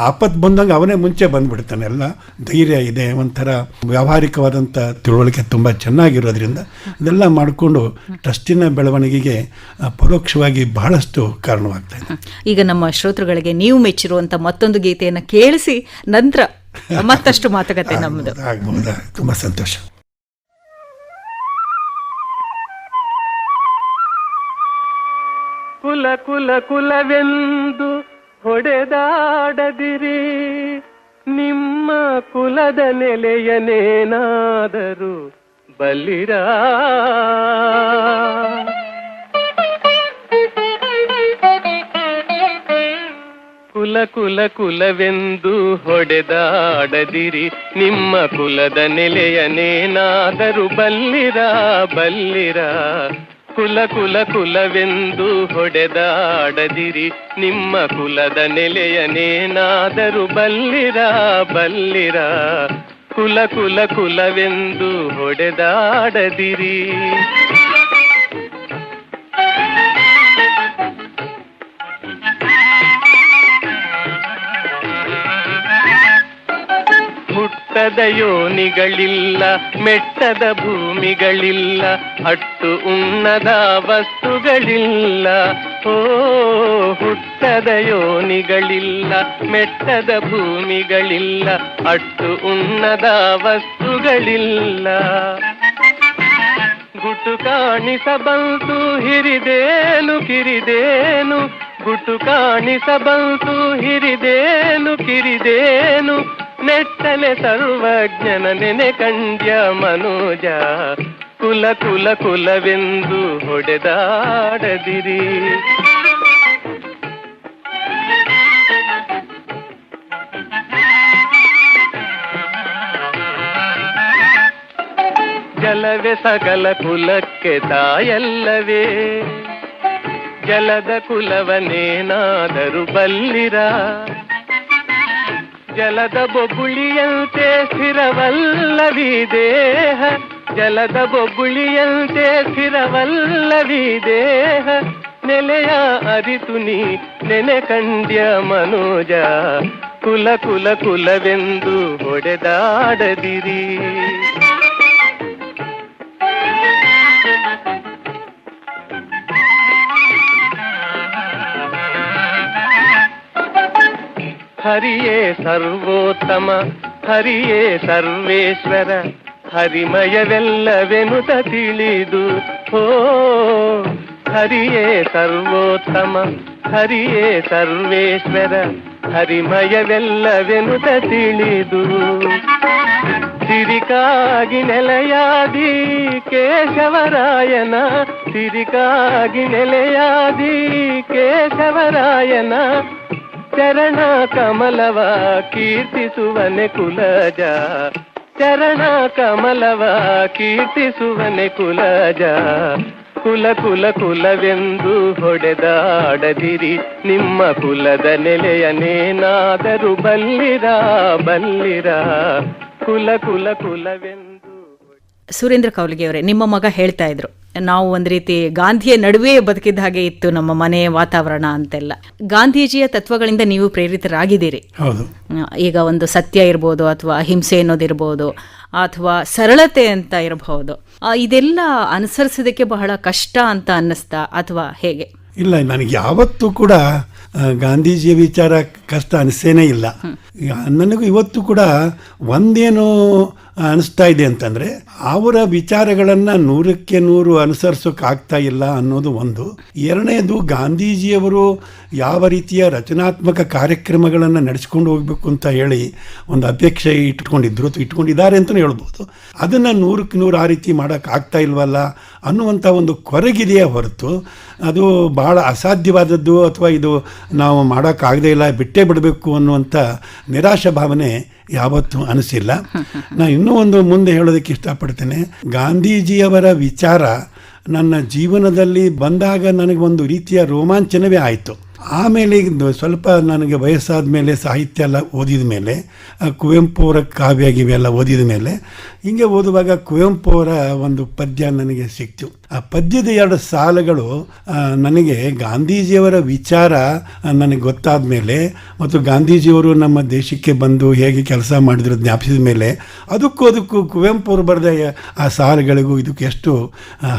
ಆಪತ್ತು ಬಂದಂಗೆ ಅವನೇ ಮುಂಚೆ ಬಂದುಬಿಡ್ತಾನೆ. ಎಲ್ಲ ಧೈರ್ಯ ಇದೆ, ಒಂಥರ ವ್ಯಾವಹಾರಿಕವಾದಂಥ ತಿಳುವಳಿಕೆ ತುಂಬ ಚೆನ್ನಾಗಿರೋದ್ರಿಂದ ಇದೆಲ್ಲ ಮಾಡಿಕೊಂಡು ಟ್ರಸ್ಟಿನ ಬೆಳವಣಿಗೆಗೆ ಪರೋಕ್ಷವಾಗಿ ಬಹಳಷ್ಟು ಕಾರಣವಾಗ್ತಾ ಇದೆ. ಈಗ ನಮ್ಮ ಶ್ರೋತೃಗಳಿಗೆ ನೀವು ಮೆಚ್ಚಿರುವಂಥ ಮತ್ತೊಂದು ಗೀತೆಯನ್ನು ಕೇಳಿಸಿ ನಂತರ ಮತ್ತಷ್ಟು ಮಾತುಕತೆ ನಮ್ಮದು ಆಗ್ಬಹುದಾ? ತುಂಬ ಸಂತೋಷ. ಕುಲ ಕುಲ ಕುಲವೆಂದು ಹೊಡೆದಾಡದಿರಿ, ನಿಮ್ಮ ಕುಲದ ನೆಲೆಯನೇನಾದರೂ ಬಲ್ಲಿರ. ಕುಲ ಕುಲ ಕುಲವೆಂದು ಹೊಡೆದಾಡದಿರಿ, ನಿಮ್ಮ ಕುಲದ ನೆಲೆಯನೇನಾದರೂ ಬಲ್ಲಿರ ಬಲ್ಲಿರ. ಕುಲ ಕುಲ ಕುಲವೆಂದು ಹೊಡೆದಾಡದಿರಿ, ನಿಮ್ಮ ಕುಲದ ನೆಲೆಯನೇನಾದರೂ ಬಲ್ಲಿರ ಬಲ್ಲಿರ. ಕುಲ ಕುಲ ಕುಲವೆಂದು ಹೊಡೆದಾಡದಿರಿ. ಹುಟ್ಟದ ಯೋನಿಗಳಿಲ್ಲ, ಮೆಟ್ಟದ ಭೂಮಿಗಳಿಲ್ಲ, ಅಟ್ಟು ಉಣ್ಣದ ವಸ್ತುಗಳಿಲ್ಲ. ಓ ಹುಟ್ಟದ ಯೋನಿಗಳಿಲ್ಲ, ಮೆಟ್ಟದ ಭೂಮಿಗಳಿಲ್ಲ, ಅಟ್ಟು ಉಣ್ಣದ ವಸ್ತುಗಳಿಲ್ಲ. ಗುಟು ಕಾಣಿಸಬಂತು ಹಿರಿದೇನು ಕಿರಿದೇನು, ಗುಟು ಕಾಣಿಸಬಂತು ಹಿರಿದೇನು ಕಿರಿದೇನು. ನೆಟ್ಟನೆ ಸರ್ವಜ್ಞನ ನೆನೆ ಕಂಡ್ಯ ಮನೋಜ, ಕುಲ ಕುಲ ಕುಲವೆಂದು ಹೊಡೆದಾಡದಿರಿ. ಜಲವೇ ಸಕಲ ಕುಲಕ್ಕೆ ತಾಯಲ್ಲವೇ, ಜಲದ ಕುಲವನೇನಾದರೂ ಬಲ್ಲಿರ. ಜಲದ ಬೊಬ್ಬುಳಿಯಂತೆ ಸ್ಥಿರವಲ್ಲವಿ ದೇಹ, ಜಲದ ಬೊಬ್ಬುಳಿಯಂತೆ ಸ್ಥಿರವಲ್ಲವಿ ದೇಹ. ನೆಲೆಯ ಅರಿತು ನೀ ನೆನೆ ಕಂಡ್ಯ ಮನೋಜ, ಕುಲ ಕುಲ ಕುಲವೆಂದು ಹೊಡೆದಾಡದಿರಿ. ಹರಿಯೇ ಸರ್ವೋತ್ತಮ, ಹರಿಯೇ ಸರ್ವೇಶ್ವರ, ಹರಿಮಯವೆಲ್ಲವೆನುತ ತಿಳಿದು. ಹೋ ಹರಿಯೇ ಸರ್ವೋತ್ತಮ, ಹರಿಯೇ ಸರ್ವೇಶ್ವರ, ಹರಿಮಯವೆಲ್ಲವೆನುತ ತಿಳಿದು. ಸಿರಿಕಾಗಿ ನೆಲೆಯಾದಿ ಕೇಶವರಾಯನ, ಸಿರಿಕಾಗಿ ನೆಲೆಯಾದಿ ಕೇಶವರಾಯನ. ಚರಣ ಕಮಲವ ಕೀರ್ತಿಸುವನೆ ಕುಲಜ, ಚರಣ ಕಮಲವ ಕೀರ್ತಿಸುವನೆ ಕುಲಜ. ಕುಲ ಕುಲ ಕುಲವೆಂದು ಹೊಡೆದಾಡದಿರಿ, ನಿಮ್ಮ ಕುಲದ ನೆಲೆಯನೇನಾದರೂ ಬಲ್ಲಿರ ಬಲ್ಲಿರ. ಕುಲ ಕುಲ ಕುಲವೆಂದು. ಸುರೇಂದ್ರ ಕೌಲಗಿಯವರೇ, ನಿಮ್ಮ ಮಗ ಹೇಳ್ತಾ ಇದ್ರು, ನಾವು ಒಂದು ರೀತಿ ಗಾಂಧಿಯ ನಡುವೆ ಬದುಕಿದ ಹಾಗೆ ಇತ್ತು ನಮ್ಮ ಮನೆ ವಾತಾವರಣ ಅಂತೆಲ್ಲ. ಗಾಂಧೀಜಿಯ ತತ್ವಗಳಿಂದ ನೀವು ಪ್ರೇರಿತರಾಗಿದ್ದೀರಿ. ಹೌದು. ಈಗ ಒಂದು ಸತ್ಯ ಇರ್ಬೋದು, ಅಥವಾ ಅಹಿಂಸೆ ಅನ್ನೋದಿರ್ಬೋದು, ಅಥವಾ ಸರಳತೆ ಅಂತ ಇರಬಹುದು. ಇದೆಲ್ಲ ಅನುಸರಿಸೋದಕ್ಕೆ ಬಹಳ ಕಷ್ಟ ಅಂತ ಅನ್ನಿಸ್ತಾ, ಅಥವಾ ಹೇಗೆ? ಇಲ್ಲ, ನನಗೆ ಯಾವತ್ತೂ ಕೂಡ ಗಾಂಧೀಜಿಯ ವಿಚಾರ ಕಷ್ಟ ಅನಿಸೇನೇ ಇಲ್ಲ. ನನಗೂ ಇವತ್ತು ಕೂಡ ಒಂದೇನು ಅನಿಸ್ತಾ ಇದೆ ಅಂತಂದರೆ, ಅವರ ವಿಚಾರಗಳನ್ನು 100ಕ್ಕೆ 100 ಅನುಸರಿಸೋಕ್ಕಾಗ್ತಾ ಇಲ್ಲ ಅನ್ನೋದು ಒಂದು. ಎರಡನೇದು, ಗಾಂಧೀಜಿಯವರು ಯಾವ ರೀತಿಯ ರಚನಾತ್ಮಕ ಕಾರ್ಯಕ್ರಮಗಳನ್ನು ನಡೆಸ್ಕೊಂಡು ಹೋಗಬೇಕು ಅಂತ ಹೇಳಿ ಒಂದು ಅಪೇಕ್ಷೆ ಇಟ್ಕೊಂಡಿದ್ದಾರೆ ಅಂತಲೂ ಹೇಳ್ಬೋದು. ಅದನ್ನು 100ಕ್ಕೆ 100 ಆ ರೀತಿ ಮಾಡೋಕ್ಕಾಗ್ತಾ ಇಲ್ವಲ್ಲ ಅನ್ನುವಂಥ ಒಂದು ಕೊರಗಿದೆಯೇ ಹೊರತು ಅದು ಭಾಳ ಅಸಾಧ್ಯವಾದದ್ದು ಅಥವಾ ಇದು ನಾವು ಮಾಡೋಕ್ಕಾಗದೇ ಇಲ್ಲ ಬಿಟ್ಟೇ ಬಿಡಬೇಕು ಅನ್ನುವಂಥ ನಿರಾಶಾ ಭಾವನೆ ಯಾವತ್ತೂ ಅನಿಸಿಲ್ಲ. ನಾನು ಇನ್ನೂ ಒಂದು ಮುಂದೆ ಹೇಳೋದಕ್ಕೆ ಇಷ್ಟಪಡ್ತೇನೆ. ಗಾಂಧೀಜಿಯವರ ವಿಚಾರ ನನ್ನ ಜೀವನದಲ್ಲಿ ಬಂದಾಗ ನನಗೆ ಒಂದು ರೀತಿಯ ರೋಮಾಂಚನವೇ ಆಯಿತು. ಆಮೇಲೆ ಸ್ವಲ್ಪ ನನಗೆ ವಯಸ್ಸಾದ ಮೇಲೆ ಸಾಹಿತ್ಯ ಎಲ್ಲ ಓದಿದ ಮೇಲೆ ಕುವೆಂಪು ಅವರ ಕಾವ್ಯ ಇವೆಲ್ಲ ಓದಿದ ಮೇಲೆ ಹಿಂಗೆ ಓದುವಾಗ ಕುವೆಂಪು ಅವರ ಒಂದು ಪದ್ಯ ನನಗೆ ಸಿಕ್ತು. ಆ ಪದ್ಯದ 2 ಸಾಲುಗಳು ನನಗೆ ಗಾಂಧೀಜಿಯವರ ವಿಚಾರ ನನಗೆ ಗೊತ್ತಾದ ಮೇಲೆ ಮತ್ತು ಗಾಂಧೀಜಿಯವರು ನಮ್ಮ ದೇಶಕ್ಕೆ ಬಂದು ಹೇಗೆ ಕೆಲಸ ಮಾಡಿದ್ರು ಜ್ಞಾಪಿಸಿದ ಮೇಲೆ ಅದಕ್ಕೂ ಕುವೆಂಪು ಅವರು ಬರೆದ ಆ ಸಾಲುಗಳಿಗೂ ಇದಕ್ಕೆ ಎಷ್ಟು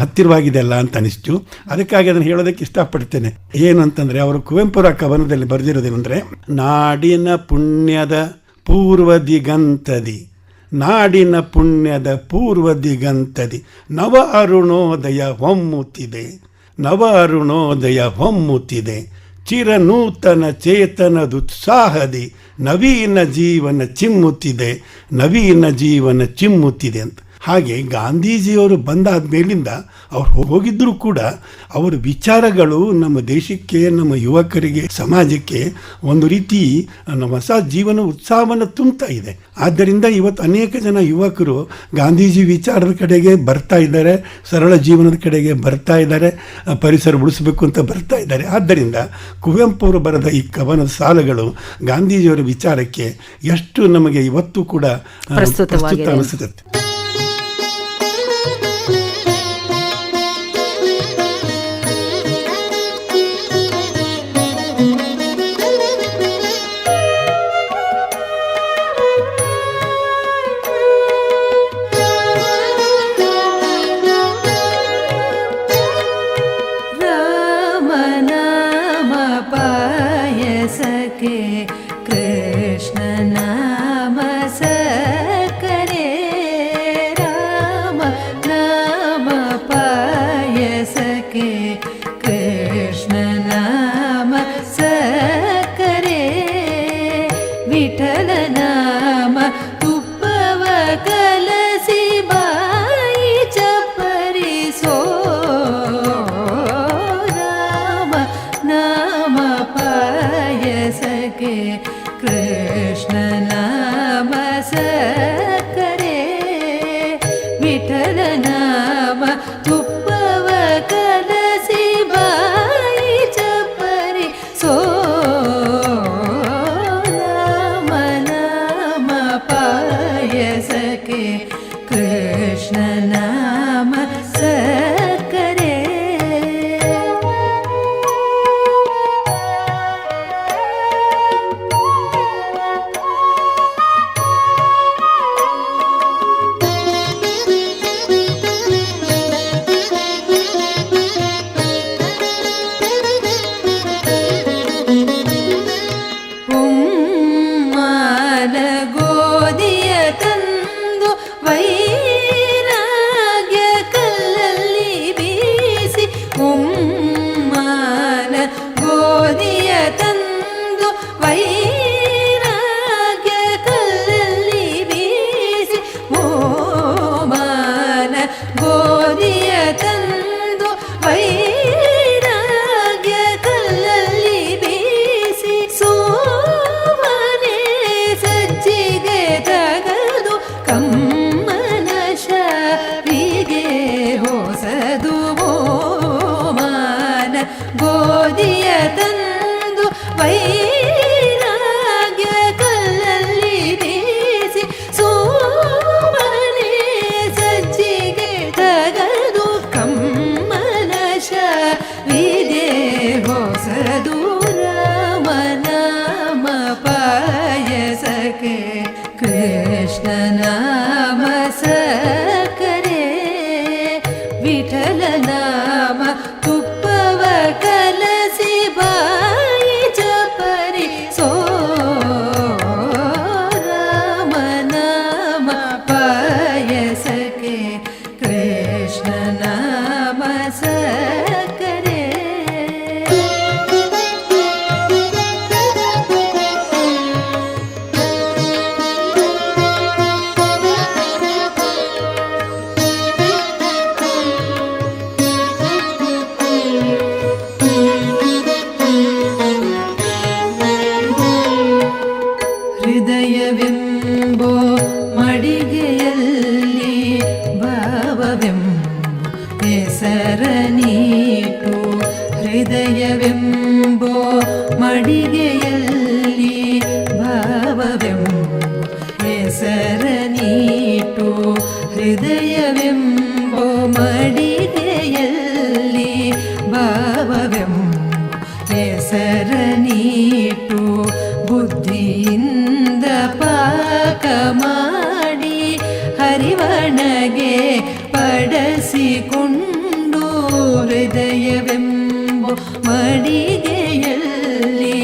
ಹತ್ತಿರವಾಗಿದೆ ಅಲ್ಲ ಅಂತ ಅನಿಸ್ತು. ಅದಕ್ಕಾಗಿ ಅದನ್ನು ಹೇಳೋದಕ್ಕೆ ಇಷ್ಟಪಡ್ತೇನೆ. ಏನು ಅಂತಂದರೆ ಅವರು ಕುವೆಂಪುರ ಕವನದಲ್ಲಿ ಬರೆದಿರೋದೇನೆಂದರೆ, ನಾಡಿನ ಪುಣ್ಯದ ಪೂರ್ವ ದಿಗಂತದಿ, ನಾಡಿನ ಪುಣ್ಯದ ಪೂರ್ವ ದಿಗಂತದಿ ನವ ಅರುಣೋದಯ ಹೊಮ್ಮುತ್ತಿದೆ, ನವ ಅರುಣೋದಯ ಹೊಮ್ಮುತ್ತಿದೆ, ಚಿರನೂತನ ಚೇತನದುತ್ಸಾಹದಿ ನವೀನ ಜೀವನ ಚಿಮ್ಮುತ್ತಿದೆ, ನವೀನ ಜೀವನ ಚಿಮ್ಮುತ್ತಿದೆ ಅಂತ. ಹಾಗೆ ಗಾಂಧೀಜಿಯವರು ಬಂದಾದ ಮೇಲಿಂದ ಅವ್ರು ಹೋಗಿದ್ದರೂ ಕೂಡ ಅವರ ವಿಚಾರಗಳು ನಮ್ಮ ದೇಶಕ್ಕೆ, ನಮ್ಮ ಯುವಕರಿಗೆ, ಸಮಾಜಕ್ಕೆ ಒಂದು ರೀತಿ ನಮ್ಮ ಹೊಸ ಜೀವನ ಉತ್ಸಾಹವನ್ನು ತುಂಬ್ತಾ ಇದೆ. ಆದ್ದರಿಂದ ಇವತ್ತು ಅನೇಕ ಜನ ಯುವಕರು ಗಾಂಧೀಜಿ ವಿಚಾರದ ಕಡೆಗೆ ಬರ್ತಾ ಇದ್ದಾರೆ, ಸರಳ ಜೀವನದ ಕಡೆಗೆ ಬರ್ತಾ ಇದ್ದಾರೆ, ಪರಿಸರ ಉಳಿಸಬೇಕು ಅಂತ ಬರ್ತಾ ಇದ್ದಾರೆ. ಆದ್ದರಿಂದ ಕುವೆಂಪು ಅವರು ಬರೆದ ಈ ಕವನದ ಸಾಲುಗಳು ಗಾಂಧೀಜಿಯವರ ವಿಚಾರಕ್ಕೆ ಎಷ್ಟು ನಮಗೆ ಇವತ್ತು ಕೂಡ ಪ್ರಸ್ತುತ ಅನಿಸುತ್ತೆ. ಹೃದಯವೆಂಬೋ ಮಡಿಗೆಯಲ್ಲಿ ಭಾವವೆಂಬೋ ಹೆಸರ ನೀಟು. ಹೃದಯವೆಂಬೋ ಮಡಿಗೆಯಲ್ಲಿ ಭಾವವೆಂಬೋ ಹೆಸರ ನೀಟು. ಬುದ್ಧಿಯಿಂದ ಪಾಕ ಮಾಡಿ ಹರಿವಣಗೆ ಪಡಸಿಕೊಂಡು. ಹೃದಯವೆಂಬೋ ಮಡಿಗೆಯಲ್ಲಿ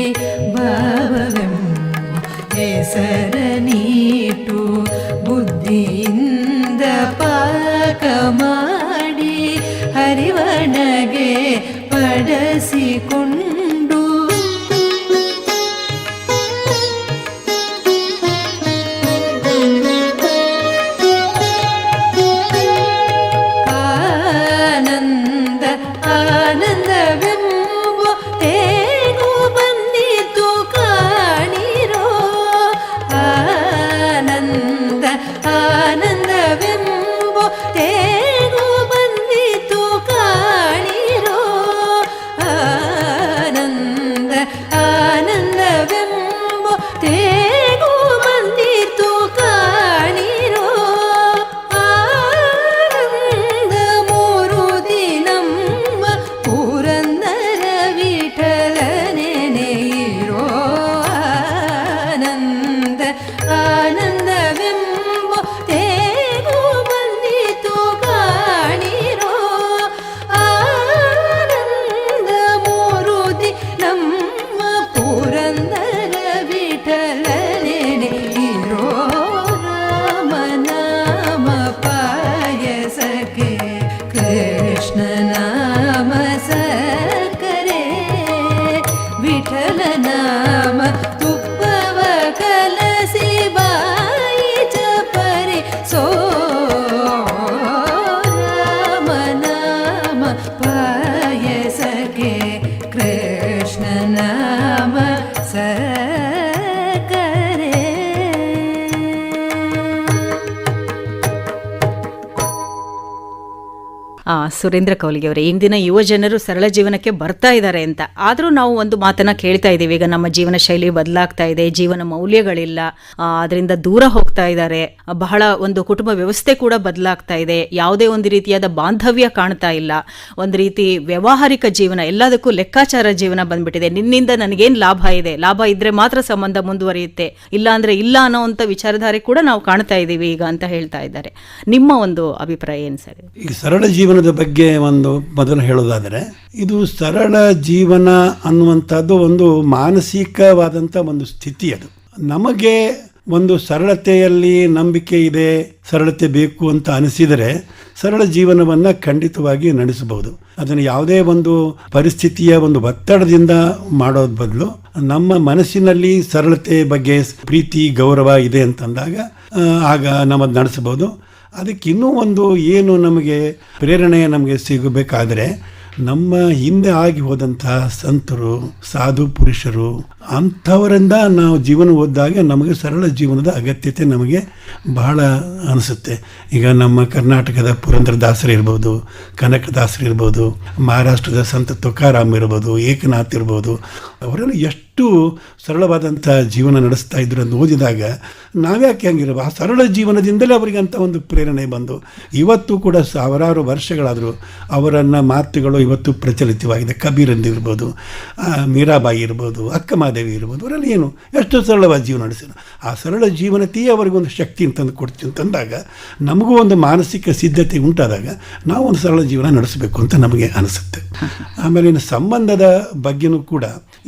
ಭಾವವೆಂಬೋ ಹೆಸರ ನೀಟು. ಬುದ್ಧಿಯಿಂದ ಪಾಕ ಮಾಡಿ ಹರಿವಣಗೆ ಪಡಸಿಕೊಂಡು. ಆನಂದ ಆನಂದವೆಂಬೋ ತೇಗು ಬಂದಿತು ಕಾಣಿರೋ. ಆನಂದ ಆನಂದವೆಂಬೋ ತೇಗು ಬಂದಿತು ಕಾಣಿರೋ. ಆನಂದ ಆನಂದವೆಂಬೋ ತೇಗು ಬಂದಿತು ಕಾಣಿರೋ. ಆನಂದ ಮೂರು ದಿನಮ್ಮ ಪುರಂದರ ವಿಠಲನೆನೆಯಿರೋ. ಆನಂದ ಆನಂದವೆಂಬೋ ತೇಗು ಬಂದಿತು ಕಾಣಿರೋ. ಆನಂದ ಮೂರು ದಿನಮ್ಮ ಪುರಂದರ ವಿಠಲನೆನೆಯಿರೋ. ರಾಮನಾಮ ಪಾಯಸಕ್ಕೆ ಕೃಷ್ಣ ನಾಮ ಸಕ್ಕರೆ. ವಿಠಲ ನಾಮ ತುಪ್ಪವ ಕಲಸಿ ಬಾಯಿ ಚಪರಿ ಸೋ. ರಾಮನಾಮ ಪಾಯಸಕ್ಕೆ ಕೃಷ್ಣ ನಾಮ ಸಕ್ಕರೆ. ಸುರೇಂದ್ರ ಕೌಲಿಗೆ ಅವರೇ, ಇಂದಿನ ಯುವ ಜನರು ಸರಳ ಜೀವನಕ್ಕೆ ಬರ್ತಾ ಇದ್ದಾರೆ ಅಂತ. ಆದರೂ ನಾವು ಒಂದು ಮಾತನ್ನ ಕೇಳ್ತಾ ಇದ್ದೀವಿ, ಈಗ ನಮ್ಮ ಜೀವನ ಶೈಲಿ ಬದಲಾಗ್ತಾ ಇದೆ, ಜೀವನ ಮೌಲ್ಯಗಳಿಲ್ಲ, ಅದರಿಂದ ದೂರ ಹೋಗ್ತಾ ಇದ್ದಾರೆ. ಬಹಳ ಒಂದು ಕುಟುಂಬ ವ್ಯವಸ್ಥೆ ಕೂಡ ಬದಲಾಗ್ತಾ ಇದೆ, ಯಾವುದೇ ಒಂದು ರೀತಿಯಾದ ಬಾಂಧವ್ಯ ಕಾಣ್ತಾ ಇಲ್ಲ, ಒಂದು ರೀತಿ ವ್ಯಾವಹಾರಿಕ ಜೀವನ, ಎಲ್ಲದಕ್ಕೂ ಲೆಕ್ಕಾಚಾರ ಜೀವನ ಬಂದ್ಬಿಟ್ಟಿದೆ. ನಿನ್ನಿಂದ ನನಗೇನು ಲಾಭ ಇದೆ, ಲಾಭ ಇದ್ರೆ ಮಾತ್ರ ಸಂಬಂಧ ಮುಂದುವರಿಯುತ್ತೆ, ಇಲ್ಲ ಅಂದ್ರೆ ಇಲ್ಲ ಅನ್ನೋವಂಥ ವಿಚಾರಧಾರೆ ಕೂಡ ನಾವು ಕಾಣ್ತಾ ಇದ್ದೀವಿ ಈಗ ಅಂತ ಹೇಳ್ತಾ ಇದ್ದಾರೆ. ನಿಮ್ಮ ಒಂದು ಅಭಿಪ್ರಾಯ ಏನು ಸರ್? ಈ ಸರಳ ಜೀವನದ ಬಗ್ಗೆ ಒಂದು ಮೊದಲು ಹೇಳೋದಾದರೆ, ಇದು ಸರಳ ಜೀವನ ಅನ್ನುವಂಥದ್ದು ಒಂದು ಮಾನಸಿಕವಾದಂಥ ಒಂದು ಸ್ಥಿತಿ. ಅದು ನಮಗೆ ಒಂದು ಸರಳತೆಯಲ್ಲಿ ನಂಬಿಕೆ ಇದೆ, ಸರಳತೆ ಬೇಕು ಅಂತ ಅನಿಸಿದರೆ ಸರಳ ಜೀವನವನ್ನು ಖಂಡಿತವಾಗಿ ನಡೆಸಬಹುದು. ಅದನ್ನು ಯಾವುದೇ ಒಂದು ಪರಿಸ್ಥಿತಿಯ ಒಂದು ಒತ್ತಡದಿಂದ ಮಾಡೋದ್ ಬದಲು ನಮ್ಮ ಮನಸ್ಸಿನಲ್ಲಿ ಸರಳತೆ ಬಗ್ಗೆ ಪ್ರೀತಿ ಗೌರವ ಇದೆ ಅಂತಂದಾಗ ಆಗ ನಮ್ಮದು ನಡೆಸಬಹುದು. ಅದಕ್ಕಿನ್ನೂ ಒಂದು ಏನು ನಮಗೆ ಪ್ರೇರಣೆ ನಮಗೆ ಸಿಗಬೇಕಾದರೆ, ನಮ್ಮ ಹಿಂದೆ ಆಗಿ ಹೋದಂತಹ ಸಂತರು, ಸಾಧು ಪುರುಷರು, ಅಂಥವರಿಂದ ನಾವು ಜೀವನ ಓದಿದಾಗ ನಮಗೆ ಸರಳ ಜೀವನದ ಅಗತ್ಯತೆ ನಮಗೆ ಬಹಳ ಅನಿಸುತ್ತೆ. ಈಗ ನಮ್ಮ ಕರ್ನಾಟಕದ ಪುರಂದರದಾಸರು ಇರ್ಬೋದು, ಕನಕದಾಸರು ಇರ್ಬೋದು, ಮಹಾರಾಷ್ಟ್ರದ ಸಂತ ತುಕಾರಾಮ್ ಇರ್ಬೋದು, ಏಕನಾಥ್ ಇರ್ಬೋದು, ಅವರೆಲ್ಲ ಎಷ್ಟು ಸರಳವಾದಂಥ ಜೀವನ ನಡೆಸ್ತಾ ಇದ್ರು ಅಂತ ಓದಿದಾಗ ನಾವ್ಯಾಕೆ ಹಂಗಿರಬ ಆ ಸರಳ ಜೀವನದಿಂದಲೇ ಅವರಿಗೆ ಅಂಥ ಒಂದು ಪ್ರೇರಣೆ ಬಂದು ಇವತ್ತು ಕೂಡ ಸಾವಿರಾರು ವರ್ಷಗಳಾದರೂ ಅವರನ್ನು ಮಾತುಗಳು ಇವತ್ತು ಪ್ರಚಲಿತವಾಗಿದೆ. ಕಬೀರಂದಿರ್ಬೋದು, ಮೀರಾಬಾಯಿ ಇರ್ಬೋದು, ಅಕ್ಕಮಾದೇವಿ ಇರ್ಬೋದು, ಅವರಲ್ಲಿ ಏನು ಎಷ್ಟು ಸರಳವಾದ ಜೀವನ ನಡೆಸಿದ್ರು. ಆ ಸರಳ ಜೀವನತೆಯೇ ಅವರಿಗೊಂದು ಶಕ್ತಿ ಅಂತಂದು ಕೊಡ್ತೀವಿ ಅಂತಂದಾಗ ನಮಗೂ ಒಂದು ಮಾನಸಿಕ ಸಿದ್ಧತೆ ಉಂಟಾದಾಗ ನಾವು ಒಂದು ಸರಳ ಜೀವನ ನಡೆಸಬೇಕು ಅಂತ ನಮಗೆ ಅನಿಸುತ್ತೆ. ಆಮೇಲೆ ಇನ್ನು ಸಂಬಂಧದ ಬಗ್ಗೆನೂ ಕೂಡ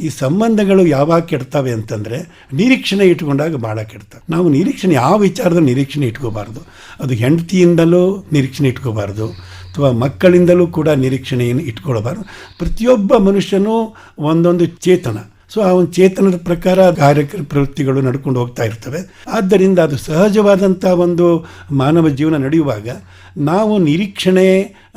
ಈ ಸಂಬಂಧಗಳು ಯಾವಾಗ ಕೆಡ್ತವೆ ಅಂತಂದರೆ ನಿರೀಕ್ಷಣೆ ಇಟ್ಕೊಂಡಾಗ ಭಾಳ ಕೆಡ್ತವೆ. ನಾವು ನಿರೀಕ್ಷಣೆ ಯಾವ ವಿಚಾರದಲ್ಲಿ ನಿರೀಕ್ಷಣೆ ಇಟ್ಕೋಬಾರ್ದು. ಅದು ಹೆಂಡತಿಯಿಂದಲೂ ನಿರೀಕ್ಷಣೆ ಇಟ್ಕೋಬಾರ್ದು, ಅಥವಾ ಮಕ್ಕಳಿಂದಲೂ ಕೂಡ ನಿರೀಕ್ಷಣೆಯನ್ನು ಇಟ್ಕೊಳ್ಬಾರ್ದು. ಪ್ರತಿಯೊಬ್ಬ ಮನುಷ್ಯನೂ ಒಂದೊಂದು ಚೇತನ. ಸೊ ಆ ಒಂದು ಚೇತನದ ಪ್ರಕಾರ ಪ್ರವೃತ್ತಿಗಳು ನಡ್ಕೊಂಡು ಹೋಗ್ತಾ ಇರ್ತವೆ. ಆದ್ದರಿಂದ ಅದು ಸಹಜವಾದಂಥ ಒಂದು ಮಾನವ ಜೀವನ ನಡೆಯುವಾಗ ನಾವು ನಿರೀಕ್ಷಣೆ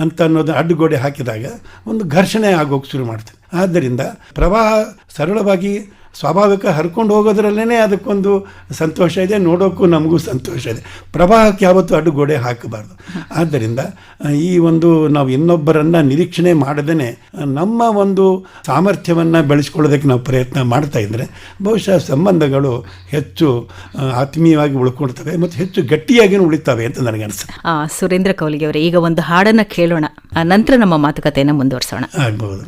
ಅಂತ ಅನ್ನೋದು ಅಡ್ಡುಗೋಡೆ ಹಾಕಿದಾಗ ಒಂದು ಘರ್ಷಣೆ ಆಗೋಗಿ ಶುರು ಮಾಡ್ತದೆ. ಆದ್ದರಿಂದ ಪ್ರವಾಹ ಸರಳವಾಗಿ ಸ್ವಾಭಾವಿಕ ಹರ್ಕೊಂಡು ಹೋಗೋದ್ರಲ್ಲೇ ಅದಕ್ಕೊಂದು ಸಂತೋಷ ಇದೆ, ನೋಡೋಕ್ಕೂ ನಮಗೂ ಸಂತೋಷ ಇದೆ. ಪ್ರವಾಹಕ್ಕೆ ಯಾವತ್ತೂ ಅಡ್ಡುಗೋಡೆ ಹಾಕಬಾರ್ದು. ಆದ್ದರಿಂದ ಈ ಒಂದು ನಾವು ಇನ್ನೊಬ್ಬರನ್ನು ನಿರೀಕ್ಷಣೆ ಮಾಡದೇ ನಮ್ಮ ಒಂದು ಸಾಮರ್ಥ್ಯವನ್ನು ಬೆಳೆಸ್ಕೊಳ್ಳೋದಕ್ಕೆ ನಾವು ಪ್ರಯತ್ನ ಮಾಡ್ತಾ ಇದ್ದರೆ ಬಹುಶಃ ಸಂಬಂಧಗಳು ಹೆಚ್ಚು ಆತ್ಮೀಯವಾಗಿ ಉಳ್ಕೊಳ್ತವೆ ಮತ್ತು ಹೆಚ್ಚು ಗಟ್ಟಿಯಾಗಿಯೂ ಉಳಿತವೆ ಅಂತ ನನಗೆ ಅನಿಸುತ್ತೆ. ಸುರೇಂದ್ರ ಕೌಲಿಗೆ ಅವರೇ, ಈಗ ಒಂದು ಹಾಡನ್ನು ಕೇಳೋಣ, ನಂತರ ನಮ್ಮ ಮಾತುಕತೆಯನ್ನು ಮುಂದುವರಿಸೋಣ. ಆಗ್ಬೋದು.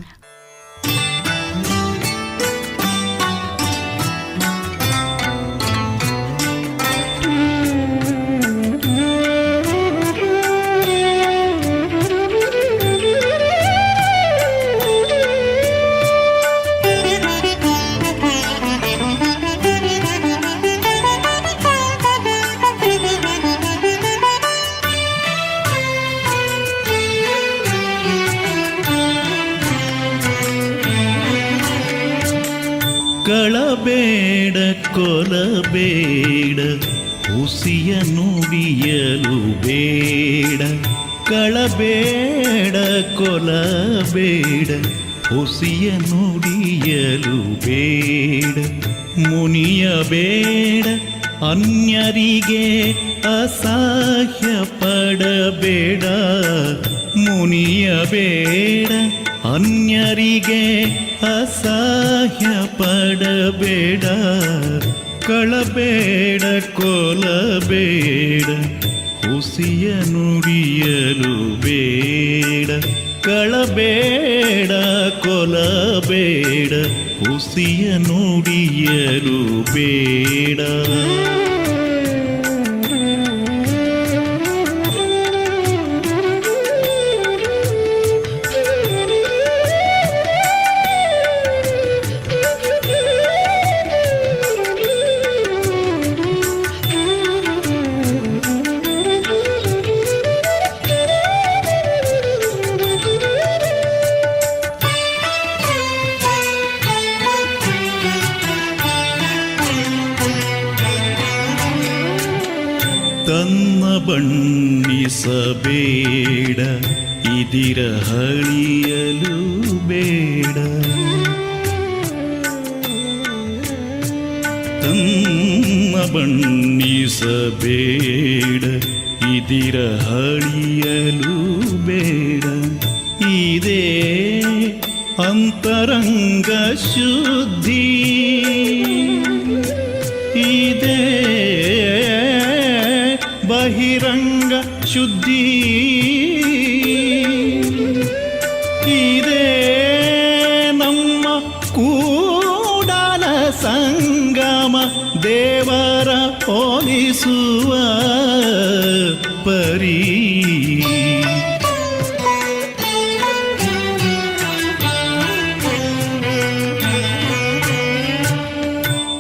ಕಳಬೇಡ ಕೊಲಬೇಡ ಹುಸಿಯ ನುಡಿಯಲು ಬೇಡ, ಕಳಬೇಡ ಕೊಲಬೇಡ ಹುಸಿಯ ನುಡಿಯಲು ಬೇಡ, ಮುನಿಯಬೇಡ ಅನ್ಯರಿಗೆ ಅಸಹ್ಯ ಪಡಬೇಡ, ಮುನಿಯಬೇಡ ಅನ್ಯರಿಗೆ ಅಸಹ್ಯ ಪಡಬೇಡ, ಕಳಬೇಡ ಕೊಲಬೇಡ ಹುಸಿಯ ನುಡಿಯಲು ಬೇಡ, ಕಳಬೇಡ ಕೊಲಬೇಡ ಹುಸಿಯ ನುಡಿಯಲು ಬೇಡ. ತನ್ನ ಬಣ್ಣಿಸಬೇಡ ಇದಿರ ಹಳಿಯಲು ಬೇಡ, ತನ್ನ ಬಣ್ಣಿಸಬೇಡ ಇದಿರ ಹಳಿಯಲು ಬೇಡ, ಇದೇ ಅಂತರಂಗ ಶುದ್ಧಿ, ಇದೇ ಬಹಿರಂಗ ಶುದ್ಧಿ, ಇದೇ ನಮ್ಮ ಕೂಡಲ ಸಂಗಮ ದೇವರ ಹೋಲಿಸುವ ಪರಿ.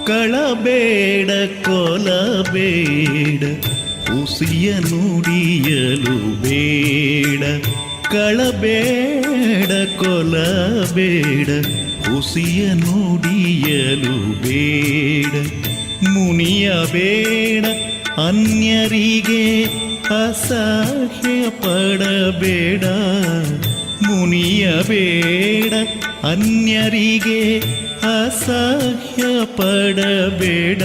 ಕಳಬೇಡ ಕೊಲಬೇಡ ಹುಸಿಯ ನುಡಿಯಲು ಬೇಡ, ಕಳಬೇಡ ಕೊಲಬೇಡ ಹುಸಿಯ ನುಡಿಯಲು ಬೇಡ, ಮುನಿಯಬೇಡ ಅನ್ಯರಿಗೆ ಅಸಹ್ಯ ಪಡಬೇಡ, ಮುನಿಯಬೇಡ ಅನ್ಯರಿಗೆ ಅಸಹ್ಯ ಪಡಬೇಡ,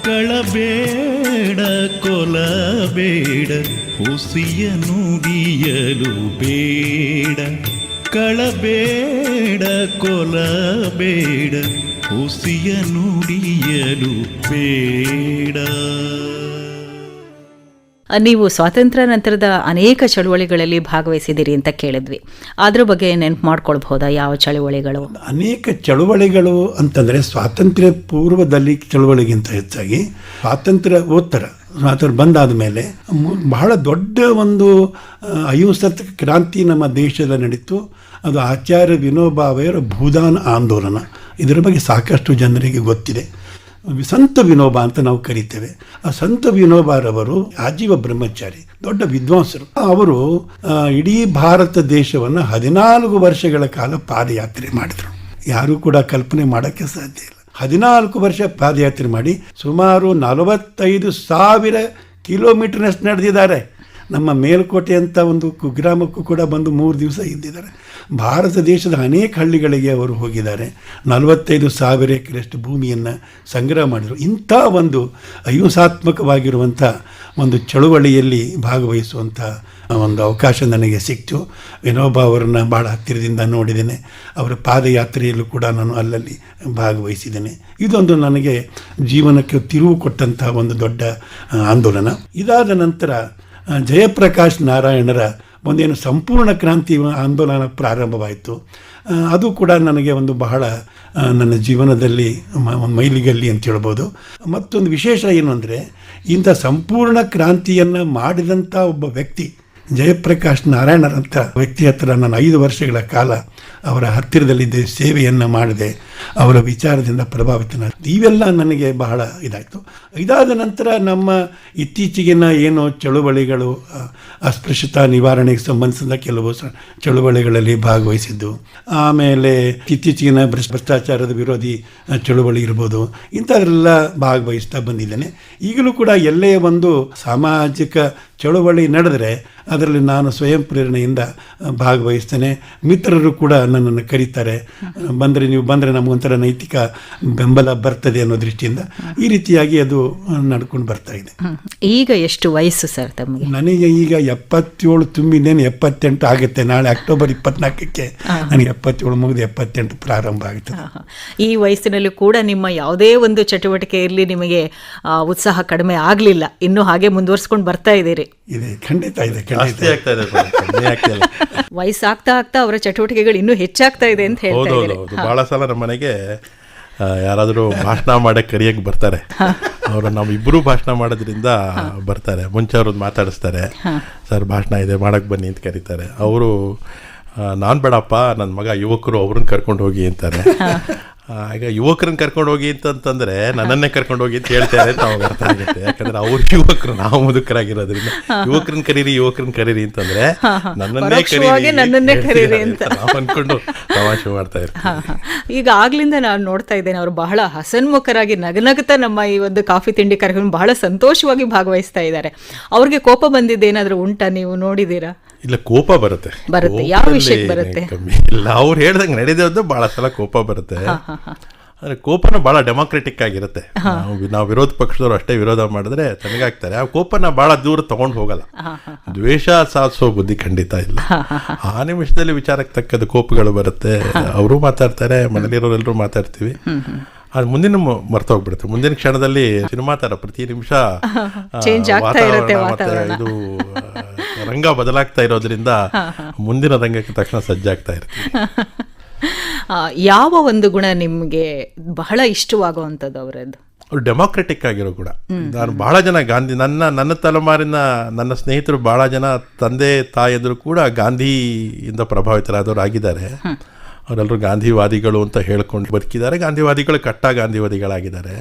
ಕಳಬೇಡ ಕೊಲಬೇಡ ಹುಸಿಯ ನುಡಿಯಲು ಬೇಡ, ಕಳಬೇಡ ಕೊಲಬೇಡ ಹುಸಿಯ ನುಡಿಯಲು ಬೇಡ. ನೀವು ಸ್ವಾತಂತ್ರ್ಯ ನಂತರದ ಅನೇಕ ಚಳುವಳಿಗಳಲ್ಲಿ ಭಾಗವಹಿಸಿದ್ದೀರಿ ಅಂತ ಕೇಳಿದ್ವಿ. ಅದ್ರ ಬಗ್ಗೆ ನೆನಪು ಮಾಡ್ಕೊಳ್ಬಹುದಾ? ಯಾವ ಚಳುವಳಿಗಳು? ಅನೇಕ ಚಳುವಳಿಗಳು ಅಂತಂದರೆ ಸ್ವಾತಂತ್ರ್ಯ ಪೂರ್ವದಲ್ಲಿ ಚಳುವಳಿಗಿಂತ ಹೆಚ್ಚಾಗಿ ಸ್ವಾತಂತ್ರ್ಯೋತ್ತರ ಸ್ವಾತಂತ್ರ್ಯ ಬಂದಾದ ಮೇಲೆ ಬಹಳ ದೊಡ್ಡ ಒಂದು ಅಹಿಂಸಕ ಕ್ರಾಂತಿ ನಮ್ಮ ದೇಶದಲ್ಲಿ ನಡೀತು. ಅದು ಆಚಾರ್ಯ ವಿನೋಬಾವರ ಭೂದಾನ ಆಂದೋಲನ. ಇದರ ಬಗ್ಗೆ ಸಾಕಷ್ಟು ಜನರಿಗೆ ಗೊತ್ತಿದೆ. ಸಂತ ವಿನೋಬ ಅಂತ ನಾವು ಕರಿತೇವೆ. ಆ ಸಂತ ವಿನೋಬರವರು ಆಜೀವ ಬ್ರಹ್ಮಚಾರಿ, ದೊಡ್ಡ ವಿದ್ವಾಂಸರು. ಅವರು ಇಡೀ ಭಾರತ ದೇಶವನ್ನು 14 ವರ್ಷಗಳ ಕಾಲ ಪಾದಯಾತ್ರೆ ಮಾಡಿದರು. ಯಾರೂ ಕೂಡ ಕಲ್ಪನೆ ಮಾಡೋಕ್ಕೆ ಸಾಧ್ಯ ಇಲ್ಲ. 14 ವರ್ಷ ಪಾದಯಾತ್ರೆ ಮಾಡಿ ಸುಮಾರು 45,000 ಕಿಲೋಮೀಟರ್ನಷ್ಟು ನಡೆದಿದ್ದಾರೆ. ನಮ್ಮ ಮೇಲ್ಕೋಟೆ ಅಂತ ಒಂದು ಕುಗ್ರಾಮಕ್ಕೂ ಕೂಡ ಬಂದು 3 ದಿವಸ ಇದ್ದಿದ್ದಾರೆ. ಭಾರತ ದೇಶದ ಅನೇಕ ಹಳ್ಳಿಗಳಿಗೆ ಅವರು ಹೋಗಿದ್ದಾರೆ. 45,000 ಎಕರೆಯಷ್ಟು ಭೂಮಿಯನ್ನು ಸಂಗ್ರಹ ಮಾಡಿದರು. ಇಂಥ ಒಂದು ಅಹಿಂಸಾತ್ಮಕವಾಗಿರುವಂಥ ಒಂದು ಚಳುವಳಿಯಲ್ಲಿ ಭಾಗವಹಿಸುವಂಥ ಒಂದು ಅವಕಾಶ ನನಗೆ ಸಿಕ್ತು. ವಿನೋಬಾ ಅವರನ್ನು ಭಾಳ ಹತ್ತಿರದಿಂದ ನೋಡಿದ್ದೇನೆ. ಅವರ ಪಾದಯಾತ್ರೆಯಲ್ಲೂ ಕೂಡ ನಾನು ಅಲ್ಲಲ್ಲಿ ಭಾಗವಹಿಸಿದ್ದೇನೆ. ಇದೊಂದು ನನಗೆ ಜೀವನಕ್ಕೆ ತಿರುವು ಕೊಟ್ಟಂಥ ಒಂದು ದೊಡ್ಡ ಆಂದೋಲನ. ಇದಾದ ನಂತರ ಜಯಪ್ರಕಾಶ್ ನಾರಾಯಣರ ಒಂದೇನು ಸಂಪೂರ್ಣ ಕ್ರಾಂತಿ ಆಂದೋಲನ ಪ್ರಾರಂಭವಾಯಿತು. ಅದು ಕೂಡ ನನಗೆ ಒಂದು ಬಹಳ ನನ್ನ ಜೀವನದಲ್ಲಿ ಒಂದು ಮೈಲಿಗಲ್ಲಿ ಅಂತ ಹೇಳ್ಬೋದು. ಮತ್ತೊಂದು ವಿಶೇಷ ಏನು ಅಂದರೆ, ಇಂಥ ಸಂಪೂರ್ಣ ಕ್ರಾಂತಿಯನ್ನು ಮಾಡಿದಂಥ ಒಬ್ಬ ವ್ಯಕ್ತಿ ಜಯಪ್ರಕಾಶ್ ನಾರಾಯಣರಂಥ ವ್ಯಕ್ತಿ ಹತ್ರ ನಾನು 5 ವರ್ಷಗಳ ಕಾಲ ಅವರ ಹತ್ತಿರದಲ್ಲಿದ್ದೆ, ಸೇವೆಯನ್ನು ಮಾಡಿದೆ, ಅವರ ವಿಚಾರದಿಂದ ಪ್ರಭಾವಿತನ. ಇವೆಲ್ಲ ನನಗೆ ಬಹಳ ಇದಾಯಿತು. ಇದಾದ ನಂತರ ನಮ್ಮ ಇತ್ತೀಚೆಗಿನ ಏನು ಚಳುವಳಿಗಳು, ಅಸ್ಪೃಶ್ಯತಾ ನಿವಾರಣೆಗೆ ಸಂಬಂಧಿಸಿದ ಕೆಲವು ಚಳುವಳಿಗಳಲ್ಲಿ ಭಾಗವಹಿಸಿದ್ದು, ಆಮೇಲೆ ಇತ್ತೀಚೆಗಿನ ಭ್ರಷ್ಟಾಚಾರದ ವಿರೋಧಿ ಚಳುವಳಿ ಇರ್ಬೋದು, ಇಂಥದ್ರೆಲ್ಲ ಭಾಗವಹಿಸ್ತಾ ಬಂದಿದ್ದೇನೆ. ಈಗಲೂ ಕೂಡ ಎಲ್ಲೇ ಒಂದು ಸಾಮಾಜಿಕ ಚಳುವಳಿ ನಡೆದರೆ ಅದರಲ್ಲಿ ನಾನು ಸ್ವಯಂ ಪ್ರೇರಣೆಯಿಂದ ಭಾಗವಹಿಸ್ತೇನೆ. ಮಿತ್ರರು ಕೂಡ ನನ್ನನ್ನು ಕರೀತಾರೆ, ನೀವು ಬಂದರೆ ನಮಗೊಂಥರ ನೈತಿಕ ಬೆಂಬಲ ಬರ್ತದೆ ಅನ್ನೋ ದೃಷ್ಟಿಯಿಂದ ಈ ರೀತಿಯಾಗಿ ಅದು ನಡ್ಕೊಂಡು ಬರ್ತಾ ಇದೆ. ಈಗ ಎಷ್ಟು ವಯಸ್ಸು ಸರ್ ತಮಗೆ? ನನಗೆ ಈಗ 77 ತುಂಬಿದ್ದೇನೆ. 78 ಆಗುತ್ತೆ. ನಾಳೆ ಅಕ್ಟೋಬರ್ 24ಕ್ಕೆ ನನಗೆ 77 ಮುಗಿದು 78 ಪ್ರಾರಂಭ ಆಗುತ್ತೆ. ಈ ವಯಸ್ಸಿನಲ್ಲಿ ಕೂಡ ನಿಮ್ಮ ಯಾವುದೇ ಒಂದು ಚಟುವಟಿಕೆ ಇರಲಿ ನಿಮಗೆ ಉತ್ಸಾಹ ಕಡಿಮೆ ಆಗಲಿಲ್ಲ, ಇನ್ನೂ ಹಾಗೆ ಮುಂದುವರ್ಸ್ಕೊಂಡು ಬರ್ತಾ ಇದ್ದೀರಿ. ಇದೆ, ಖಂಡಿತ ಇದೆ. ವಯಸ್ಸಾಗ್ತಾ ಆಗ್ತಾ ಅವರ ಚಟುವಟಿಕೆಗಳು ಇನ್ನೂ ಹೆಚ್ಚಾಗ್ತಾ ಇದೆ ಅಂತ ಹೇಳ್ತಾ ಇದ್ದಾರೆ. ಬಹಳ ಸಲ ನಮ್ಮ ಮನೆಗೆ ಯಾರಾದರೂ ಭಾಷಣ ಮಾಡಕ್ಕೆ ಕರಿಯಕ್ಕೆ ಬರ್ತಾರೆ. ಅವರು ನಾವಿಬ್ಬರು ಭಾಷಣ ಮಾಡೋದ್ರಿಂದ ಬರ್ತಾರೆ. ಮುಂಚೆ ಅವ್ರದ್ದು ಮಾತಾಡಿಸ್ತಾರೆ, ಸರ್ ಭಾಷಣ ಇದೆ ಮಾಡಕ್ಕೆ ಬನ್ನಿ ಅಂತ ಕರೀತಾರೆ. ಅವರು ನಾನು ಬೇಡಪ್ಪ, ನನ್ನ ಮಗ ಯುವಕರು ಅವ್ರನ್ನ ಕರ್ಕೊಂಡು ಹೋಗಿ ಅಂತಾರೆ. ಈಗ ಯುವಕರನ್ನ ಕರ್ಕೊಂಡು ಹೋಗಿ ಅಂತಂದ್ರೆ ನನ್ನನ್ನೇ ಕರ್ಕೊಂಡು ಹೋಗಿ ಅಂತ ಹೇಳ್ತಾರೆ ಅಂತ ಅವಾಗ ಅರ್ಥ ಆಗುತ್ತೆ. ಯಾಕಂದ್ರೆ ಅವ್ರ ಯುವಕರು, ನಾವು ಮುದುಕರಾಗಿರೋದ್ರಿಂದ ಯುವಕರನ್ನ ಕರೀರಿ ಅಂತಂದ್ರೆ ನನ್ನನ್ನೇ ಕರೀರಿ ಅಂತ ನಾವು ಅನ್ಕೊಂಡು ತಮಾಷೆ ಮಾಡ್ತಾ ಇರ್ತೀವಿ. ಈಗ ಆಗ್ಲಿಂದ ನಾನು ನೋಡ್ತಾ ಇದ್ದೇನೆ, ಅವರು ಬಹಳ ಹಸನ್ಮುಖರಾಗಿ ನಗನಗ್ತಾ ನಮ್ಮ ಈ ಒಂದು ಕಾಫಿ ತಿಂಡಿ ಕಾರ್ಯಕ್ರಮ ಬಹಳ ಸಂತೋಷವಾಗಿ ಭಾಗವಹಿಸ್ತಾ ಇದ್ದಾರೆ. ಅವ್ರಿಗೆ ಕೋಪ ಬಂದಿದ್ದೇನಾದ್ರೂ ಉಂಟಾ, ನೀವು ನೋಡಿದೀರಾ? ಇಲ್ಲ, ಕೋಪ ಬರುತ್ತೆ. ಯಾವ ವಿಷಯಕ್ಕೆ ಬರುತ್ತೆ? ಇಲ್ಲ, ಅವ್ರು ಹೇಳ್ದಂಗೆ ನಡೆಯೋದು ಬಹಳ ಸಲ ಕೋಪ ಬರುತ್ತೆ. ಅಂದ್ರೆ ಕೋಪನ ಬಹಳ ಡೆಮಾಕ್ರೆಟಿಕ್ ಆಗಿರುತ್ತೆ. ನಾವು ವಿರೋಧ ಪಕ್ಷದವ್ರು ಅಷ್ಟೇ ವಿರೋಧ ಮಾಡಿದ್ರೆ ತನಗಾಗ್ತಾರೆ. ಆ ಕೋಪನ ಬಹಳ ದೂರ ತಗೊಂಡು ಹೋಗಲ್ಲ. ದ್ವೇಷ ಸಾಧಿಸೋ ಬುದ್ಧಿ ಖಂಡಿತ ಇಲ್ಲ. ಆ ನಿಮಿಷದಲ್ಲಿ ವಿಚಾರಕ್ಕೆ ತಕ್ಕದ ಕೋಪಗಳು ಬರುತ್ತೆ. ಅವರು ಮಾತಾಡ್ತಾರೆ, ಮನೇಲಿರೋರೆಲ್ಲರೂ ಮಾತಾಡ್ತೀವಿ. ಅದು ಮುಂದಿನ ಮರ್ತೋಗ್ಬಿಡುತ್ತೆ. ಮುಂದಿನ ಕ್ಷಣದಲ್ಲಿ ಸಿನಿಮಾ ತರ ಪ್ರತಿ ನಿಮಿಷ ಇದು ರಂಗ ಬದಲಾಗ್ತಾ ಇರೋದ್ರಿಂದ ಮುಂದಿನ ರಂಗಕ್ಕೆ ತಕ್ಷಣ ಸಜ್ಜಾಗ್ತಾ ಇರ್ತೀವಿ. ಯಾವ ಒಂದು ಗುಣ ನಿಮಗೆ ಬಹಳ ಇಷ್ಟವಾಗುವಂಥದ್ದು ಅವರದ್ದು? ಅವ್ರು ಡೆಮಾಕ್ರೆಟಿಕ್ ಆಗಿರೋ ಗುಣ. ನಾನು ಬಹಳ ಜನ ಗಾಂಧಿ, ನನ್ನ ತಲೆಮಾರಿನ ನನ್ನ ಸ್ನೇಹಿತರು ಬಹಳ ಜನ ತಂದೆ ತಾಯಿಯಂದರು ಕೂಡ ಗಾಂಧಿಯಿಂದ ಪ್ರಭಾವಿತರಾದವರು ಆಗಿದ್ದಾರೆ. ಅವರೆಲ್ಲರೂ ಗಾಂಧಿವಾದಿಗಳು ಅಂತ ಹೇಳ್ಕೊಂಡು ಬದುಕಿದ್ದಾರೆ. ಗಾಂಧಿವಾದಿಗಳು ಕಟ್ಟ ಗಾಂಧಿವಾದಿಗಳಾಗಿದ್ದಾರೆ.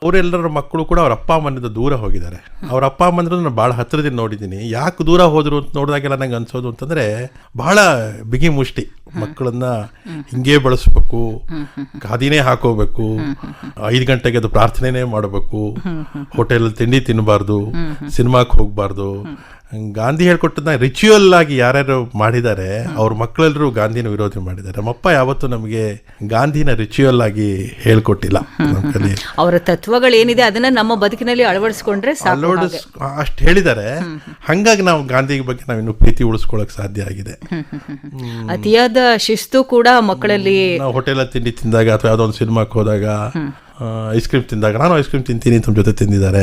ಅವರೆಲ್ಲರ ಮಕ್ಕಳು ಕೂಡ ಅವ್ರ ಅಪ್ಪ ಅಮ್ಮನಿಂದ ದೂರ ಹೋಗಿದ್ದಾರೆ. ಅವ್ರ ಅಪ್ಪ ಅಮ್ಮಂದ್ರೆ ನಾನು ಭಾಳ ಹತ್ತಿರದಿಂದ ನೋಡಿದ್ದೀನಿ. ಯಾಕೆ ದೂರ ಹೋದ್ರು ಅಂತ ನೋಡಿದಾಗೆಲ್ಲ ನಂಗೆ ಅನ್ಸೋದು ಅಂತಂದರೆ, ಬಹಳ ಬಿಗಿ ಮುಷ್ಟಿ. ಮಕ್ಕಳನ್ನ ಹಿಂಗೇ ಬೆಳೆಸ್ಬೇಕು, ಖಾದಿನೇ ಹಾಕೋಬೇಕು, 5 ಗಂಟೆಗೆ ಅದು ಪ್ರಾರ್ಥನೆನೇ ಮಾಡಬೇಕು, ಹೋಟೆಲಲ್ಲಿ ತಿಂಡಿ ತಿನ್ನಬಾರ್ದು, ಸಿನಿಮಾಕ್ಕೆ ಹೋಗಬಾರ್ದು. ಗಾಂಧಿ ಹೇಳ್ಕೊಟ್ಟದನ್ನ ರಿಚುವಲ್ ಆಗಿ ಯಾರ್ಯಾರು ಮಾಡಿದ್ದಾರೆ ಅವ್ರ ಮಕ್ಕಳೆಲ್ಲರೂ ಗಾಂಧಿನ ವಿರೋಧಿ ಮಾಡಿದ್ದಾರೆ. ನಮ್ಮಪ್ಪ ಯಾವತ್ತೂ ನಮಗೆ ಗಾಂಧಿನ ರಿಚುವಲ್ ಆಗಿ ಹೇಳ್ಕೊಟ್ಟಿಲ್ಲ. ಅವರ ತತ್ವಗಳೇನಿದೆ ಅದನ್ನ ನಮ್ಮ ಬದುಕಿನಲ್ಲಿ ಅಳವಡಿಸ್ಕೊಂಡ್ರೆ ಅಷ್ಟು ಹೇಳಿದ್ದಾರೆ. ಹಂಗಾಗಿ ನಾವು ಗಾಂಧಿ ಬಗ್ಗೆ ನಾವು ಇನ್ನು ಪ್ರೀತಿ ಉಳಿಸ್ಕೊಳ್ಳೋಕೆ ಸಾಧ್ಯ ಆಗಿದೆ. ಅತಿಯಾದ ಶಿಸ್ತು ಕೂಡ ಮಕ್ಕಳಲ್ಲಿ, ನಾವು ಹೋಟೆಲ್ ತಿಂಡಿ ತಿಂದಾಗ ಅಥವಾ ಯಾವುದೋ ಒಂದು ಸಿನಿಮಾಕ್ಕೆ ಹೋದಾಗ ಐಸ್ ಕ್ರೀಮ್ ತಿಂದಾಗ, ನಾನು ಐಸ್ ಕ್ರೀಮ್ ತಿಂತೀನಿ ತಮ್ಮ ಜೊತೆ ತಿಂದಿದ್ದಾರೆ.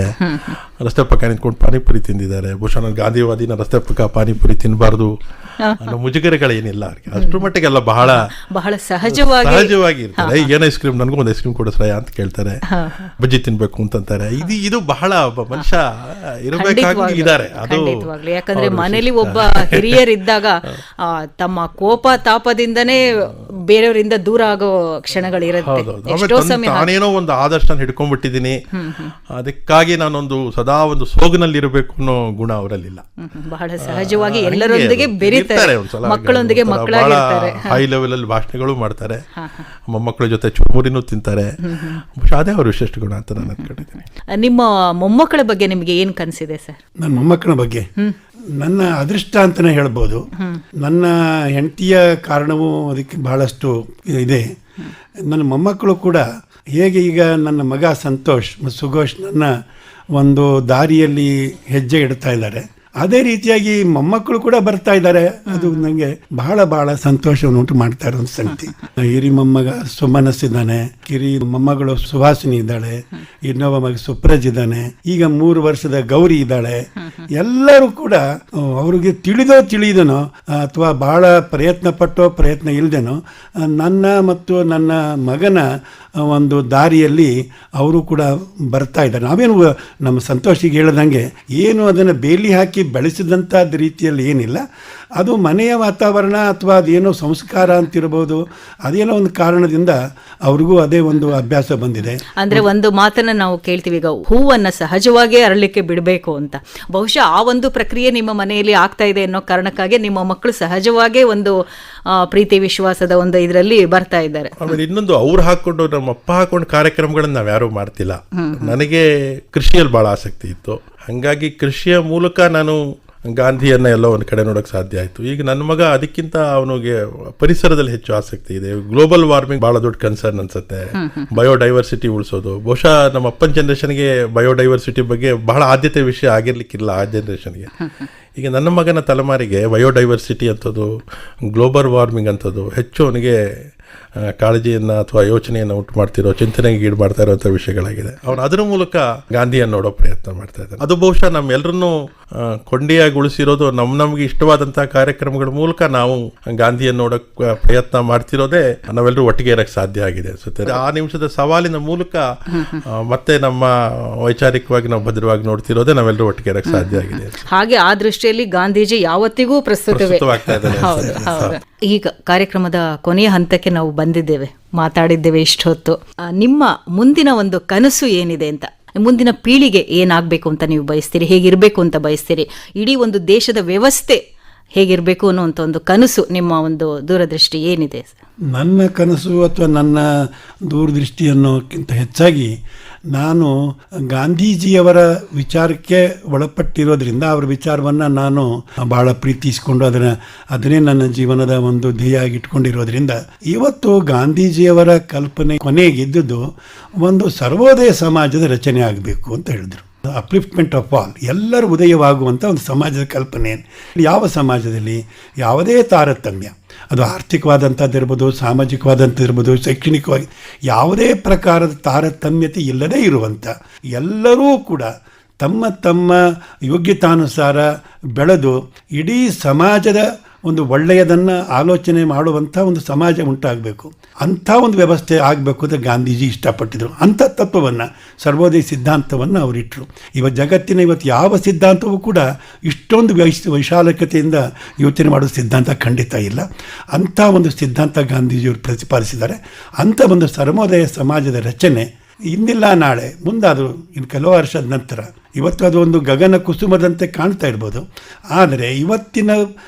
ರಸ್ತೆ ಪಕ್ಕ ನಿಂತ್ಕೊಂಡು ಪಾನಿಪುರಿ ತಿಂದಿದ್ದಾರೆ. ಬಹುಶಃ ನಾನು ಗಾಂಧಿವಾದಿನ ರಸ್ತೆ ಪಕ್ಕ ಪಾನಿಪುರಿ ತಿನ್ನಬಾರ್ದು ಅನ್ನೋ ಮುಜುಗರಗಳೇನಿಲ್ಲ ಅವ್ರಿಗೆ. ಅಷ್ಟ್ರ ಮಟ್ಟಿಗೆಲ್ಲ ಬಹಳ ಸಹಜವಾಗಿ ಇರ್ತಾರೆ. ಏನು ಐಸ್ ಕ್ರೀಮ್, ನನಗೂ ಒಂದು ಐಸ್ ಕ್ರೀಮ್ ಕೊಡು ಶ್ರೇಯ ಅಂತ ಕೇಳ್ತಾರೆ. ಬಜ್ಜಿ ತಿನ್ಬೇಕು ಅಂತಂತಾರೆ. ಇದು ಬಹಳ ಮನುಷ್ಯ ಇರಬೇಕಾಗಿದ್ದಾರೆ. ಅದು ಯಾಕಂದ್ರೆ ಮನೇಲಿ ಒಬ್ಬ ಹಿರಿಯರಿದ್ದಾಗ ತಮ್ಮ ಕೋಪ ತಾಪದಿಂದನೇ ಬೇರೆಯವರಿಂದ ದೂರ ಆಗೋ ಕ್ಷಣಗಳಿರುತ್ತೆ. ನಾನೇನೋ ಒಂದು ಆದರ್ಶ ಹಿಡ್ಕೊಂಡ್ಬಿಟ್ಟಿದ್ದೀನಿ, ಅದಕ್ಕಾಗಿ ನಾನೊಂದು ಸದಾ ಒಂದು ಸೋಗಿನಲ್ಲಿ ಇರಬೇಕು ಅನ್ನೋ ಗುಣ ಅವರಲ್ಲಿಲ್ಲ. ಬಹಳ ಸಹಜವಾಗಿ ಎಲ್ಲರೊಂದಿಗೆ ಬೆರೀತಾರೆ, ಮಕ್ಕಳೊಂದಿಗೆ ಮಕ್ಕಳಾಗಿರ್ತಾರೆ. ಹೈ ಲೆವೆಲ್ ಅಲ್ಲಿ ಭಾಷಣಗಳು ಮಾಡ್ತಾರೆ, ಮೊಮ್ಮಕ್ಕಳ ಜೊತೆ ಚುರುಮುರಿನೂ ತಿಂತಾರೆ. ಅದೇ ಅವ್ರ ವಿಶಿಷ್ಟ ಗುಣ ಅಂತ ನಾನು ಅನ್ಕೊಂಡಿದ್ದೀನಿ. ನಿಮ್ಮ ಮೊಮ್ಮಕ್ಕಳ ಬಗ್ಗೆ ನಿಮಗೆ ಏನ್ ಕನಸಿದೆ ಸರ್? ನನ್ನ ಮೊಮ್ಮಕ್ಕಳ ಬಗ್ಗೆ ನನ್ನ ಅದೃಷ್ಟ ಅಂತಲೇ ಹೇಳ್ಬೋದು. ನನ್ನ ಹೆಂಡತಿಯ ಕಾರಣವೂ ಅದಕ್ಕೆ ಬಹಳಷ್ಟು ಇದೆ. ನನ್ನ ಮೊಮ್ಮಕ್ಕಳು ಕೂಡ ಹೇಗೆ ಈಗ ನನ್ನ ಮಗ ಸಂತೋಷ್ ಸುಘೋಷ್ ನನ್ನ ಒಂದು ದಾರಿಯಲ್ಲಿ ಹೆಜ್ಜೆ ಇಡ್ತಾ ಇದ್ದಾರೆ, ಅದೇ ರೀತಿಯಾಗಿ ಮೊಮ್ಮಕ್ಕಳು ಕೂಡ ಬರ್ತಾ ಇದ್ದಾರೆ. ಅದು ನನಗೆ ಬಹಳ ಬಹಳ ಸಂತೋಷವನ್ನು ಉಂಟು ಮಾಡ್ತಾ ಇರೋ ಒಂದು ಸಂಗತಿ. ಹಿರಿ ಮೊಮ್ಮಗ ಸುಮನಸ್ಸಿದ್ದಾನೆ, ಕಿರಿ ಮೊಮ್ಮಗಳು ಸುಹಾಸಿನಿ ಇದ್ದಾಳೆ, ಇನ್ನೊಬ್ಬ ಮಗ ಸುಪ್ರಜ್ ಇದ್ದಾನೆ, ಈಗ 3 ವರ್ಷದ ಗೌರಿ ಇದ್ದಾಳೆ. ಎಲ್ಲರೂ ಕೂಡ ಅವ್ರಿಗೆ ತಿಳಿದನೋ ಅಥವಾ ಬಹಳ ಪ್ರಯತ್ನ ಇಲ್ಲದೇನೋ ನನ್ನ ಮತ್ತು ನನ್ನ ಮಗನ ಒಂದು ದಾರಿಯಲ್ಲಿ ಅವರು ಕೂಡ ಬರ್ತಾ ಇದ್ದಾರೆ. ನಾವೇನು ನಮ್ಮ ಸಂತೋಷಿಗೆ ಹೇಳ್ದಂಗೆ ಏನು ಅದನ್ನು ಬೇಲಿ ಹಾಕಿ ಬೆಳೆಸಿದಂಥ ರೀತಿಯಲ್ಲಿ ಏನಿಲ್ಲ, ಅದು ಮನೆಯ ವಾತಾವರಣ ಅಥವಾ ಅದೇನೋ ಸಂಸ್ಕಾರ ಅಂತಿರ್ಬೋದು, ಅದೇನೋ ಒಂದು ಕಾರಣದಿಂದ ಅವ್ರಿಗೂ ಅದೇ ಒಂದು ಅಭ್ಯಾಸ ಬಂದಿದೆ. ಅಂದ್ರೆ ಒಂದು ಮಾತನ್ನ ನಾವು ಕೇಳ್ತೀವಿ, ಈಗ ಹೂವನ್ನ ಸಹಜವಾಗಿ ಅರಳಿಕ್ಕೆ ಬಿಡಬೇಕು ಅಂತ. ಬಹುಶಃ ಆ ಒಂದು ಪ್ರಕ್ರಿಯೆ ನಿಮ್ಮ ಮನೆಯಲ್ಲಿ ಆಗ್ತಾ ಇದೆ ಅನ್ನೋ ಕಾರಣಕ್ಕಾಗಿ ನಿಮ್ಮ ಮಕ್ಕಳು ಸಹಜವಾಗೇ ಒಂದು ಪ್ರೀತಿ ವಿಶ್ವಾಸದ ಒಂದು ಇದರಲ್ಲಿ ಬರ್ತಾ ಇದ್ದಾರೆ. ಆಮೇಲೆ ಇನ್ನೊಂದು ಅವ್ರು ಹಾಕೊಂಡು ನಮ್ಮ ಅಪ್ಪ ಹಾಕೊಂಡು ಕಾರ್ಯಕ್ರಮಗಳನ್ನ ನಾವ್ ಯಾರು ಮಾಡ್ತಿಲ್ಲ. ನನಗೆ ಕೃಷಿಯಲ್ಲಿ ಬಹಳ ಆಸಕ್ತಿ ಇತ್ತು, ಹಂಗಾಗಿ ಕೃಷಿಯ ಮೂಲಕ ನಾನು ಗಾಂಧಿಯನ್ನ ಎಲ್ಲ ಒಂದು ಕಡೆ ನೋಡಕ್ ಸಾಧ್ಯ ಆಯ್ತು. ಈಗ ನನ್ನ ಮಗ ಅದಕ್ಕಿಂತ ಅವನಿಗೆ ಪರಿಸರದಲ್ಲಿ ಹೆಚ್ಚು ಆಸಕ್ತಿ ಇದೆ. ಗ್ಲೋಬಲ್ ವಾರ್ಮಿಂಗ್ ಬಹಳ ದೊಡ್ಡ ಕನ್ಸರ್ನ್ ಅನ್ಸುತ್ತೆ. ಬಯೋಡೈವರ್ಸಿಟಿ ಉಳಿಸೋದು, ಬಹುಶಃ ನಮ್ಮ ಅಪ್ಪನ ಜನರೇಷನ್ಗೆ ಬಯೋಡೈವರ್ಸಿಟಿ ಬಗ್ಗೆ ಬಹಳ ಆದ್ಯತೆ ವಿಷಯ ಆಗಿರ್ಲಿಕ್ಕಿಲ್ಲ ಆ ಜನರೇಷನ್ಗೆ. ಈಗ ನನ್ನ ಮಗನ ತಲೆಮಾರಿಗೆ ಬಯೋಡೈವರ್ಸಿಟಿ ಅಂತದ್ದು, ಗ್ಲೋಬಲ್ ವಾರ್ಮಿಂಗ್ ಅಂತದ್ದು ಹೆಚ್ಚು ಅವನಿಗೆ ಕಾಳಜಿಯನ್ನು ಅಥವಾ ಯೋಚನೆಯನ್ನು ಉಂಟು ಮಾಡ್ತಿರೋ, ಚಿಂತನೆಗೆ ಈಡು ಮಾಡ್ತಾ ಇರುವಂಥ ವಿಷಯಗಳಾಗಿದೆ. ಅವನು ಅದರ ಮೂಲಕ ಗಾಂಧಿಯನ್ನು ನೋಡೋ ಪ್ರಯತ್ನ ಮಾಡ್ತಾ ಇದ್ದಾನೆ. ಅದು ಬಹುಶಃ ನಮ್ಮೆಲ್ಲರನ್ನೂ ಕೊಂಡಿಯಾಗಿ ಉಳಿಸಿರೋದು ನಮ್ಗೆ ಇಷ್ಟವಾದಂತಹ ಕಾರ್ಯಕ್ರಮಗಳ ಮೂಲಕ ನಾವು ಗಾಂಧಿಯನ್ನು ನೋಡೋಕ್ ಪ್ರಯತ್ನ ಮಾಡ್ತಿರೋದೇ ನಾವೆಲ್ಲರೂ ಒಟ್ಟಿಗೆ ಇರಕ್ಕೆ ಸಾಧ್ಯ ಆಗಿದೆ ಅನ್ಸುತ್ತೆ. ಆ ನಿಮಿಷದ ಸವಾಲಿನ ಮೂಲಕ ಮತ್ತೆ ನಮ್ಮ ವೈಚಾರಿಕವಾಗಿ ನಾವು ಭದ್ರವಾಗಿ ನೋಡ್ತಿರೋದೇ ನಾವೆಲ್ಲರೂ ಒಟ್ಟಿಗೆ ಇರಕ್ಕೆ ಸಾಧ್ಯ ಆಗಿದೆ. ಹಾಗೆ ಆ ದೃಷ್ಟಿಯಲ್ಲಿ ಗಾಂಧೀಜಿ ಯಾವತ್ತಿಗೂ ಪ್ರಸ್ತುತವಾಗ್ತಾ ಇದ್ದಾರೆ. ಈಗ ಕಾರ್ಯಕ್ರಮದ ಕೊನೆಯ ಹಂತಕ್ಕೆ ನಾವು ಬಂದಿದ್ದೇವೆ, ಮಾತಾಡಿದ್ದೇವೆ ಇಷ್ಟೊತ್ತು. ನಿಮ್ಮ ಮುಂದಿನ ಒಂದು ಕನಸು ಏನಿದೆ ಅಂತ, ಮುಂದಿನ ಪೀಳಿಗೆ ಏನಾಗಬೇಕು ಅಂತ ನೀವು ಬಯಸ್ತೀರಿ, ಹೇಗಿರಬೇಕು ಅಂತ ಬಯಸ್ತೀರಿ, ಇಡೀ ಒಂದು ದೇಶದ ವ್ಯವಸ್ಥೆ ಹೇಗಿರಬೇಕು ಅನ್ನುವಂಥ ಒಂದು ಕನಸು, ನಿಮ್ಮ ಒಂದು ದೂರದೃಷ್ಟಿ ಏನಿದೆ? ನನ್ನ ಕನಸು ಅಥವಾ ನನ್ನ ದೂರದೃಷ್ಟಿ ಅನ್ನೋಕ್ಕಿಂತ ಹೆಚ್ಚಾಗಿ ನಾನು ಗಾಂಧೀಜಿಯವರ ವಿಚಾರಕ್ಕೆ ಒಳಪಟ್ಟಿರೋದ್ರಿಂದ ಅವರ ವಿಚಾರವನ್ನು ನಾನು ಭಾಳ ಪ್ರೀತಿಸಿಕೊಂಡು ಅದನ್ನೇ ನನ್ನ ಜೀವನದ ಒಂದು ಧ್ಯೇಯ ಇಟ್ಕೊಂಡಿರೋದ್ರಿಂದ ಇವತ್ತು ಗಾಂಧೀಜಿಯವರ ಕಲ್ಪನೆ ಕೊನೆಗಿದ್ದುದು ಒಂದು ಸರ್ವೋದಯ ಸಮಾಜದ ರಚನೆ ಆಗಬೇಕು ಅಂತ ಹೇಳಿದ್ರು. ಅಪ್ಲಿಫ್ಟ್ಮೆಂಟ್ ಆಫ್ ಆಲ್, ಎಲ್ಲರೂ ಉದಯವಾಗುವಂಥ ಒಂದು ಸಮಾಜದ ಕಲ್ಪನೆ. ಯಾವ ಸಮಾಜದಲ್ಲಿ ಯಾವುದೇ ತಾರತಮ್ಯ, ಅದು ಆರ್ಥಿಕವಾದಂಥದ್ದು ಇರ್ಬೋದು, ಸಾಮಾಜಿಕವಾದಂಥದ್ದು ಇರ್ಬೋದು, ಶೈಕ್ಷಣಿಕವಾಗಿ ಯಾವುದೇ ಪ್ರಕಾರದ ತಾರತಮ್ಯತೆ ಇಲ್ಲದೇ ಇರುವಂಥ, ಎಲ್ಲರೂ ಕೂಡ ತಮ್ಮ ತಮ್ಮ ಯೋಗ್ಯತಾನುಸಾರ ಬೆಳೆದು ಇಡೀ ಸಮಾಜದ ಒಂದು ಒಳ್ಳೆಯದನ್ನು ಆಲೋಚನೆ ಮಾಡುವಂಥ ಒಂದು ಸಮಾಜ ಉಂಟಾಗಬೇಕು. ಅಂಥ ಒಂದು ವ್ಯವಸ್ಥೆ ಆಗಬೇಕು ಅಂತ ಗಾಂಧೀಜಿ ಇಷ್ಟಪಟ್ಟಿದ್ರು. ಅಂಥ ತತ್ವವನ್ನು, ಸರ್ವೋದಯ ಸಿದ್ಧಾಂತವನ್ನು ಅವರಿಟ್ಟರು. ಇವತ್ತು ಯಾವ ಸಿದ್ಧಾಂತವೂ ಕೂಡ ಇಷ್ಟೊಂದು ವೈಶಾಲಕತೆಯಿಂದ ಯೋಚನೆ ಮಾಡೋ ಸಿದ್ಧಾಂತ ಖಂಡಿತ ಇಲ್ಲ. ಅಂಥ ಒಂದು ಸಿದ್ಧಾಂತ ಗಾಂಧೀಜಿಯವರು ಪ್ರತಿಪಾದಿಸಿದ್ದಾರೆ. ಅಂಥ ಒಂದು ಸರ್ವೋದಯ ಸಮಾಜದ ರಚನೆ ಇಂದಿಲ್ಲ ನಾಳೆ, ಮುಂದಾದರೂ ಇನ್ನು ಕೆಲವು ವರ್ಷದ ನಂತರ. ಇವತ್ತು ಅದು ಒಂದು ಗಗನ ಕುಸುಮದಂತೆ ಕಾಣ್ತಾ ಇರ್ಬೋದು, ಆದರೆ ಇವತ್ತಿನ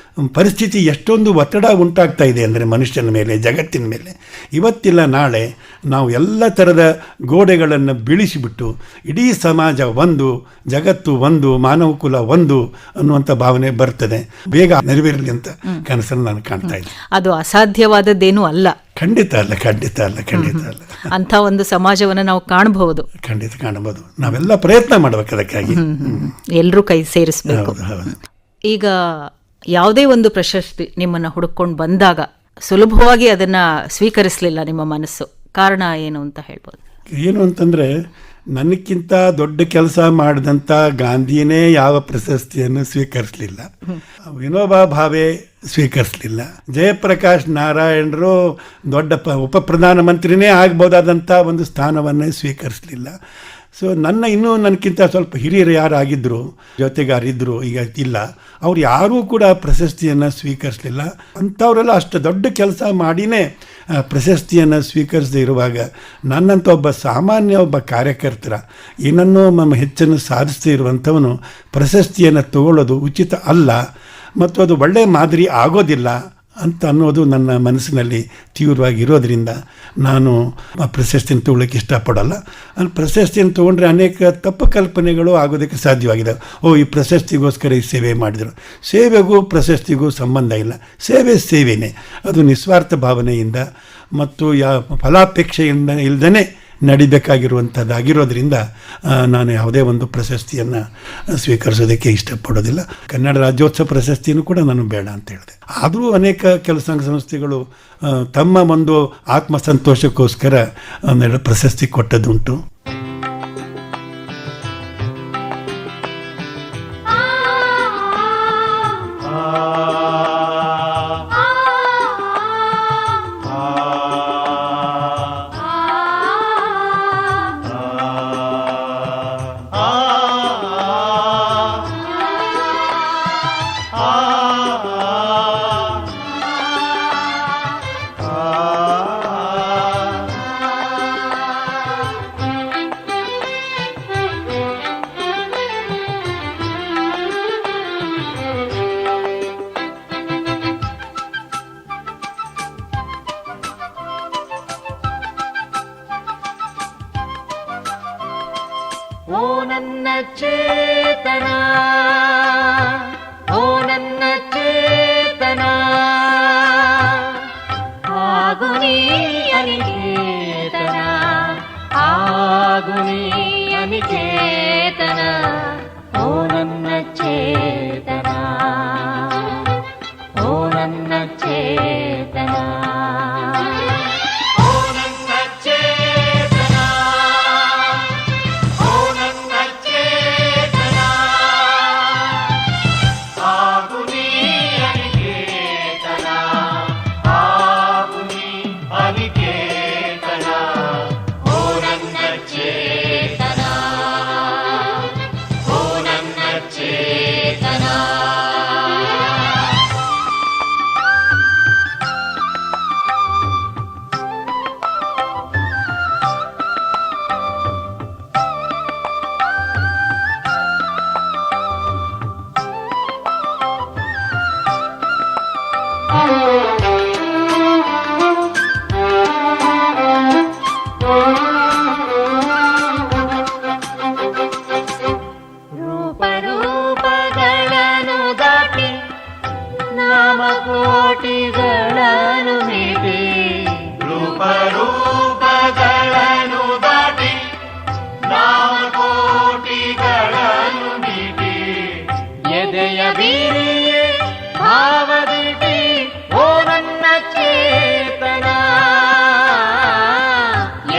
ಪರಿಸ್ಥಿತಿ ಎಷ್ಟೊಂದು ಒತ್ತಡ ಉಂಟಾಗ್ತಾ ಇದೆ ಅಂದರೆ ಮನುಷ್ಯನ ಮೇಲೆ, ಜಗತ್ತಿನ ಮೇಲೆ. ಇವತ್ತಿಲ್ಲ ನಾಳೆ ನಾವು ಎಲ್ಲ ಥರದ ಗೋಡೆಗಳನ್ನು ಬೀಳಿಸಿಬಿಟ್ಟು ಇಡೀ ಸಮಾಜ ಒಂದು, ಜಗತ್ತು ಒಂದು, ಮಾನವ ಕುಲ ಒಂದು ಅನ್ನುವಂಥ ಭಾವನೆ ಬರ್ತದೆ. ಬೇಗ ನೆರವೇರಲಿ ಅಂತ ಕನಸನ್ನು ನಾನು ಕಾಣ್ತಾ ಇದ್ದೀನಿ. ಅದು ಅಸಾಧ್ಯವಾದದ್ದೇನೂ ಅಲ್ಲ. ಖಂಡಿತ ಅಲ್ಲ. ಅಂಥ ಒಂದು ಸಮಾಜವನ್ನು ನಾವು ಕಾಣಬಹುದು, ಖಂಡಿತ ಕಾಣಬಹುದು. ನಾವೆಲ್ಲ ಪ್ರಯತ್ನ ಮಾಡಬೇಕು ಅದಕ್ಕಾಗಿ, ಎಲ್ಲರೂ ಕೈ ಸೇರಿಸಬೇಕು. ಈಗ ಯಾವುದೇ ಒಂದು ಪ್ರಶಸ್ತಿ ನಿಮ್ಮನ್ನ ಹುಡುಕೊಂಡು ಬಂದಾಗ ಸುಲಭವಾಗಿ ಅದನ್ನ ಸ್ವೀಕರಿಸಲಿಲ್ಲ ನಿಮ್ಮ ಮನಸ್ಸು, ಕಾರಣ ಏನು ಅಂತ ಹೇಳ್ಬೋದು? ಏನು ಅಂತಂದ್ರೆ, ನನಕ್ಕಿಂತ ದೊಡ್ಡ ಕೆಲಸ ಮಾಡಿದಂಥ ಗಾಂಧಿನೇ ಯಾವ ಪ್ರಶಸ್ತಿಯನ್ನು ಸ್ವೀಕರಿಸಲಿಲ್ಲ, ವಿನೋಬಾ ಭಾವೆ ಸ್ವೀಕರಿಸಲಿಲ್ಲ, ಜಯಪ್ರಕಾಶ್ ನಾರಾಯಣರು ದೊಡ್ಡ ಉಪ ಪ್ರಧಾನಮಂತ್ರಿನೇ ಆಗ್ಬೋದಾದಂಥ ಒಂದು ಸ್ಥಾನವನ್ನೇ ಸ್ವೀಕರಿಸಲಿಲ್ಲ. ಸೊ ನನಗಿಂತ ಸ್ವಲ್ಪ ಹಿರಿಯರು ಯಾರಾಗಿದ್ದರು, ಜೊತೆಗಾರಿದ್ದರು, ಈಗ ಇಲ್ಲ, ಅವ್ರು ಯಾರೂ ಕೂಡ ಪ್ರಶಸ್ತಿಯನ್ನು ಸ್ವೀಕರಿಸಲಿಲ್ಲ. ಅಂಥವರೆಲ್ಲ ಅಷ್ಟು ದೊಡ್ಡ ಕೆಲಸ ಮಾಡಿನೇ ಪ್ರಶಸ್ತಿಯನ್ನು ಸ್ವೀಕರಿಸದೇ ಇರುವಾಗ ನನ್ನಂಥ ಒಬ್ಬ ಕಾರ್ಯಕರ್ತರ ಏನನ್ನೋ ಹೆಚ್ಚನ್ನು ಸಾಧಿಸದೇ ಇರುವಂಥವನು ಪ್ರಶಸ್ತಿಯನ್ನು ತಗೊಳ್ಳೋದು ಉಚಿತ ಅಲ್ಲ, ಮತ್ತು ಅದು ಒಳ್ಳೆಯ ಮಾದರಿ ಆಗೋದಿಲ್ಲ ಅಂತ ಅನ್ನೋದು ನನ್ನ ಮನಸ್ಸಿನಲ್ಲಿ ತೀವ್ರವಾಗಿ ಇರೋದರಿಂದ ನಾನು ಆ ಪ್ರಶಸ್ತಿಯನ್ನು ತೊಗೊಳ್ಳೋಕ್ಕೆ ಇಷ್ಟಪಡಲ್ಲ. ಅಲ್ಲಿ ಪ್ರಶಸ್ತಿಯನ್ನು ತೊಗೊಂಡ್ರೆ ಅನೇಕ ತಪ್ಪು ಕಲ್ಪನೆಗಳು ಆಗೋದಕ್ಕೆ ಸಾಧ್ಯವಾಗಿದೆ. ಈ ಪ್ರಶಸ್ತಿಗೋಸ್ಕರ ಈ ಸೇವೆ ಮಾಡಿದರು. ಸೇವೆಗೂ ಪ್ರಶಸ್ತಿಗೂ ಸಂಬಂಧ ಇಲ್ಲ. ಸೇವೆನೇ, ಅದು ನಿಸ್ವಾರ್ಥ ಭಾವನೆಯಿಂದ ಮತ್ತು ಫಲಾಪೇಕ್ಷೆಯಿಂದ ಇಲ್ಲದೇ ನಡಿಬೇಕಾಗಿರುವಂಥದ್ದಾಗಿರೋದ್ರಿಂದ ನಾನು ಯಾವುದೇ ಒಂದು ಪ್ರಶಸ್ತಿಯನ್ನು ಸ್ವೀಕರಿಸೋದಕ್ಕೆ ಇಷ್ಟಪಡೋದಿಲ್ಲ. ಕನ್ನಡ ರಾಜ್ಯೋತ್ಸವ ಪ್ರಶಸ್ತಿನೂ ಕೂಡ ನಾನು ಬೇಡ ಅಂತ ಹೇಳಿದೆ. ಆದರೂ ಅನೇಕ ಕೆಲಸ ಸಂಘ ಸಂಸ್ಥೆಗಳು ತಮ್ಮ ಒಂದು ಆತ್ಮಸಂತೋಷಕ್ಕೋಸ್ಕರ ಒಂದೆರಡು ಪ್ರಶಸ್ತಿ ಕೊಟ್ಟದ್ದುಂಟು. ಓ ನನ್ನ ಚೇತನ, ಓ ನನ್ನ ಚೇತನ, ಆಗು ನೀ ಅನಿಕೇತನ, ಆಗು ನೀ ಅನಿಕೇತನ, ಓ ನನ್ನ ಚೇತನ, ಓ ನನ್ನ ಚೇತನ. ರೂಪಗಳನ್ನು ದಾಟಿ ನಾಮಕೋಟಿಗಳನ್ನು ಮೀಟಿ, ರೂಪಗಳನ್ನು ದಾಟಿ ನಾಮಕೋಟಿಗಳನ್ನು ಮೀಟಿ, ಎದೆಯ ಬೀರಿಯೇ ಭಾವದಿಟಿ ಓ ನನ್ನ ಚೇತನ,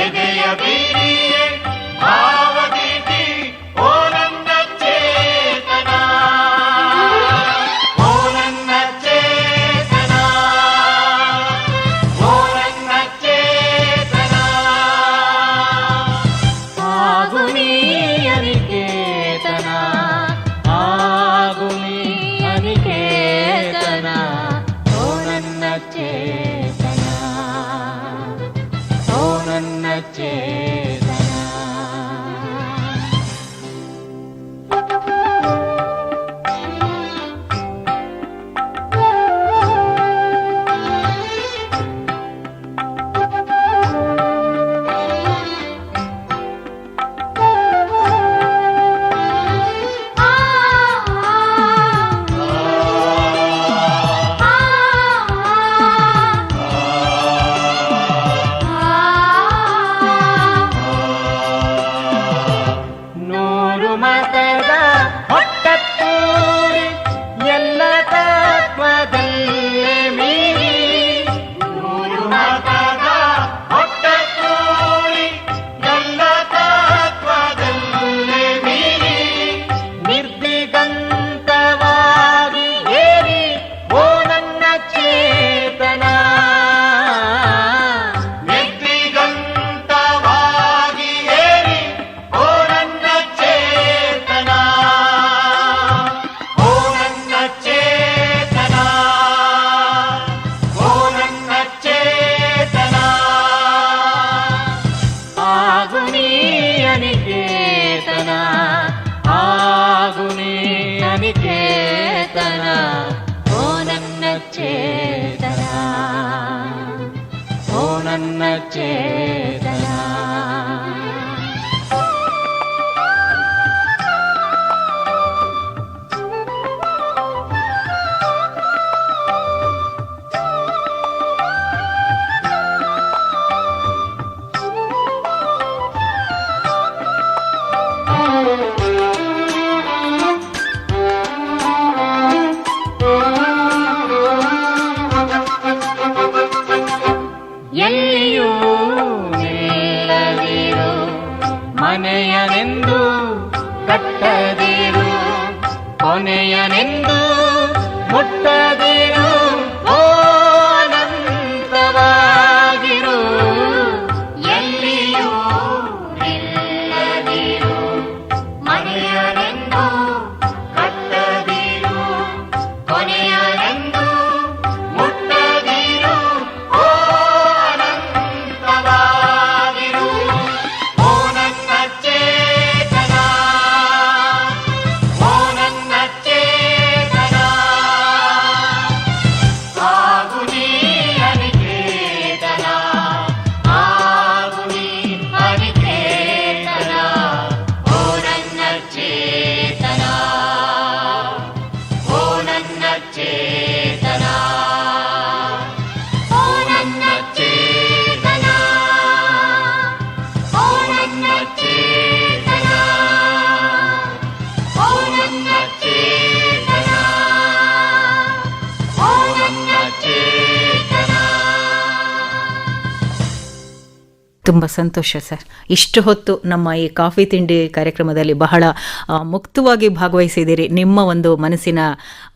ಎದೆಯ ಬೀರಿಯೇ ಭಾವದಿಟಿ ಓ ನನ್ನ ಚೇತನ, ಓ ನನ್ನ ಚೇತನ, ಓ ನನ್ನ ಚೇತನ. ಆಗು ನೀ ಅನಿಕೇತನ, ಆಗು ನೀ ಅನಿಕೇತನ, ಓ ನನ್ನ ಚೇತನ, ಓ ನನ್ನ ಚೇತನ. ಚೇತನ. ಎಲ್ಲಿಯೂ ನಿಲ್ಲದಿರು, ಮನೆಯನೆಂದು ಕಟ್ಟದಿರು, ಕೊನೆಯನೆಂದು ಮುಟ್ಟದಿರು, ಅನಂತವಾಗಿರು. ಎಲ್ಲಿಯೂ ನಿಲ್ಲದಿರು, ಮನೆಯನೆಂದು ಕಟ್ಟದಿರು, ಕೊನೆಯನೆಂದು ಮುಟ್ಟದಿರು, ಅನಂತವಾಗಿರು. ಓ ನನ್ನ ಚೇತನ, ಓ ನನ್ನ ಚೇತನ, ಆಗು ನೀ ಅನಿಕೇತನ, ಆಗು ನೀ ಅನಿಕೇತನ. ಓ ನನ್ನ ಚೇತನ, ಓ ನನ್ನ ಚೇತನ, ಓ ನನ್ನ ಚೇತನ, ಓ ನನ್ನ ಚೇತನ, ಓ ನನ್ನ ಚೇತನ, ಓ ನನ್ನ ಚೇತನ. ತುಂಬ ಸಂತೋಷ ಸರ್. ಇಷ್ಟು ಹೊತ್ತು ನಮ್ಮ ಈ ಕಾಫಿ ತಿಂಡಿ ಕಾರ್ಯಕ್ರಮದಲ್ಲಿ ಬಹಳ ಮುಕ್ತವಾಗಿ ಭಾಗವಹಿಸಿದ್ದೀರಿ. ನಿಮ್ಮ ಒಂದು ಮನಸ್ಸಿನ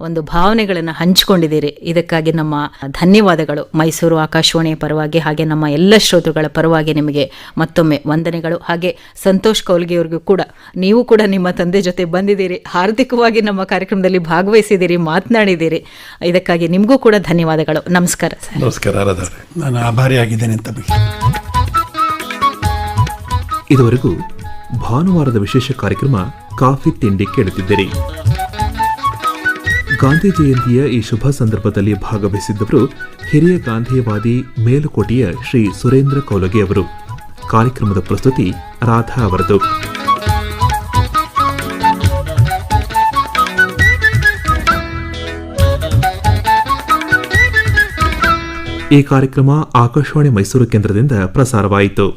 ಒಂದು ಭಾವನೆಗಳನ್ನು ಹಂಚಿಕೊಂಡಿದ್ದೀರಿ. ಇದಕ್ಕಾಗಿ ನಮ್ಮ ಧನ್ಯವಾದಗಳು. ಮೈಸೂರು ಆಕಾಶವಾಣಿಯ ಪರವಾಗಿ ಹಾಗೆ ನಮ್ಮ ಎಲ್ಲ ಶ್ರೋತೃಗಳ ಪರವಾಗಿ ನಿಮಗೆ ಮತ್ತೊಮ್ಮೆ ವಂದನೆಗಳು. ಹಾಗೆ ಸಂತೋಷ್ ಕೌಲ್ಗೆಯವ್ರಿಗೂ ಕೂಡ, ನೀವು ಕೂಡ ನಿಮ್ಮ ತಂದೆ ಜೊತೆ ಬಂದಿದ್ದೀರಿ, ಹಾರ್ದಿಕವಾಗಿ ನಮ್ಮ ಕಾರ್ಯಕ್ರಮದಲ್ಲಿ ಭಾಗವಹಿಸಿದ್ದೀರಿ, ಮಾತನಾಡಿದ್ದೀರಿ. ಇದಕ್ಕಾಗಿ ನಿಮಗೂ ಕೂಡ ಧನ್ಯವಾದಗಳು. ನಮಸ್ಕಾರ ಸರ್. ನಮಸ್ಕಾರ ರಾಧಾರೆ. ನಾನು ಆಭಾರಿಯಾಗಿದ್ದೇನೆ ತಮಗೆ. ಇದುವರೆಗೂ ಭಾನುವಾರದ ವಿಶೇಷ ಕಾರ್ಯಕ್ರಮ ಕಾಫಿ ತಿಂಡಿ ಕೇಳುತ್ತಿದ್ದಿರಿ. ಗಾಂಧಿ ಜಯಂತಿಯ ಈ ಶುಭ ಸಂದರ್ಭದಲ್ಲಿ ಭಾಗವಹಿಸಿದ್ದವರು ಹಿರಿಯ ಗಾಂಧಿಯವಾದಿ ಮೇಲುಕೋಟೆಯ ಶ್ರೀ ಸುರೇಂದ್ರ ಕೌಲಗೆ ಅವರು. ಕಾರ್ಯಕ್ರಮದ ಪ್ರಸ್ತುತಿ ರಾಧಾ ಅವರದು. ಈ ಕಾರ್ಯಕ್ರಮ ಆಕಾಶವಾಣಿ ಮೈಸೂರು ಕೇಂದ್ರದಿಂದ ಪ್ರಸಾರವಾಯಿತು.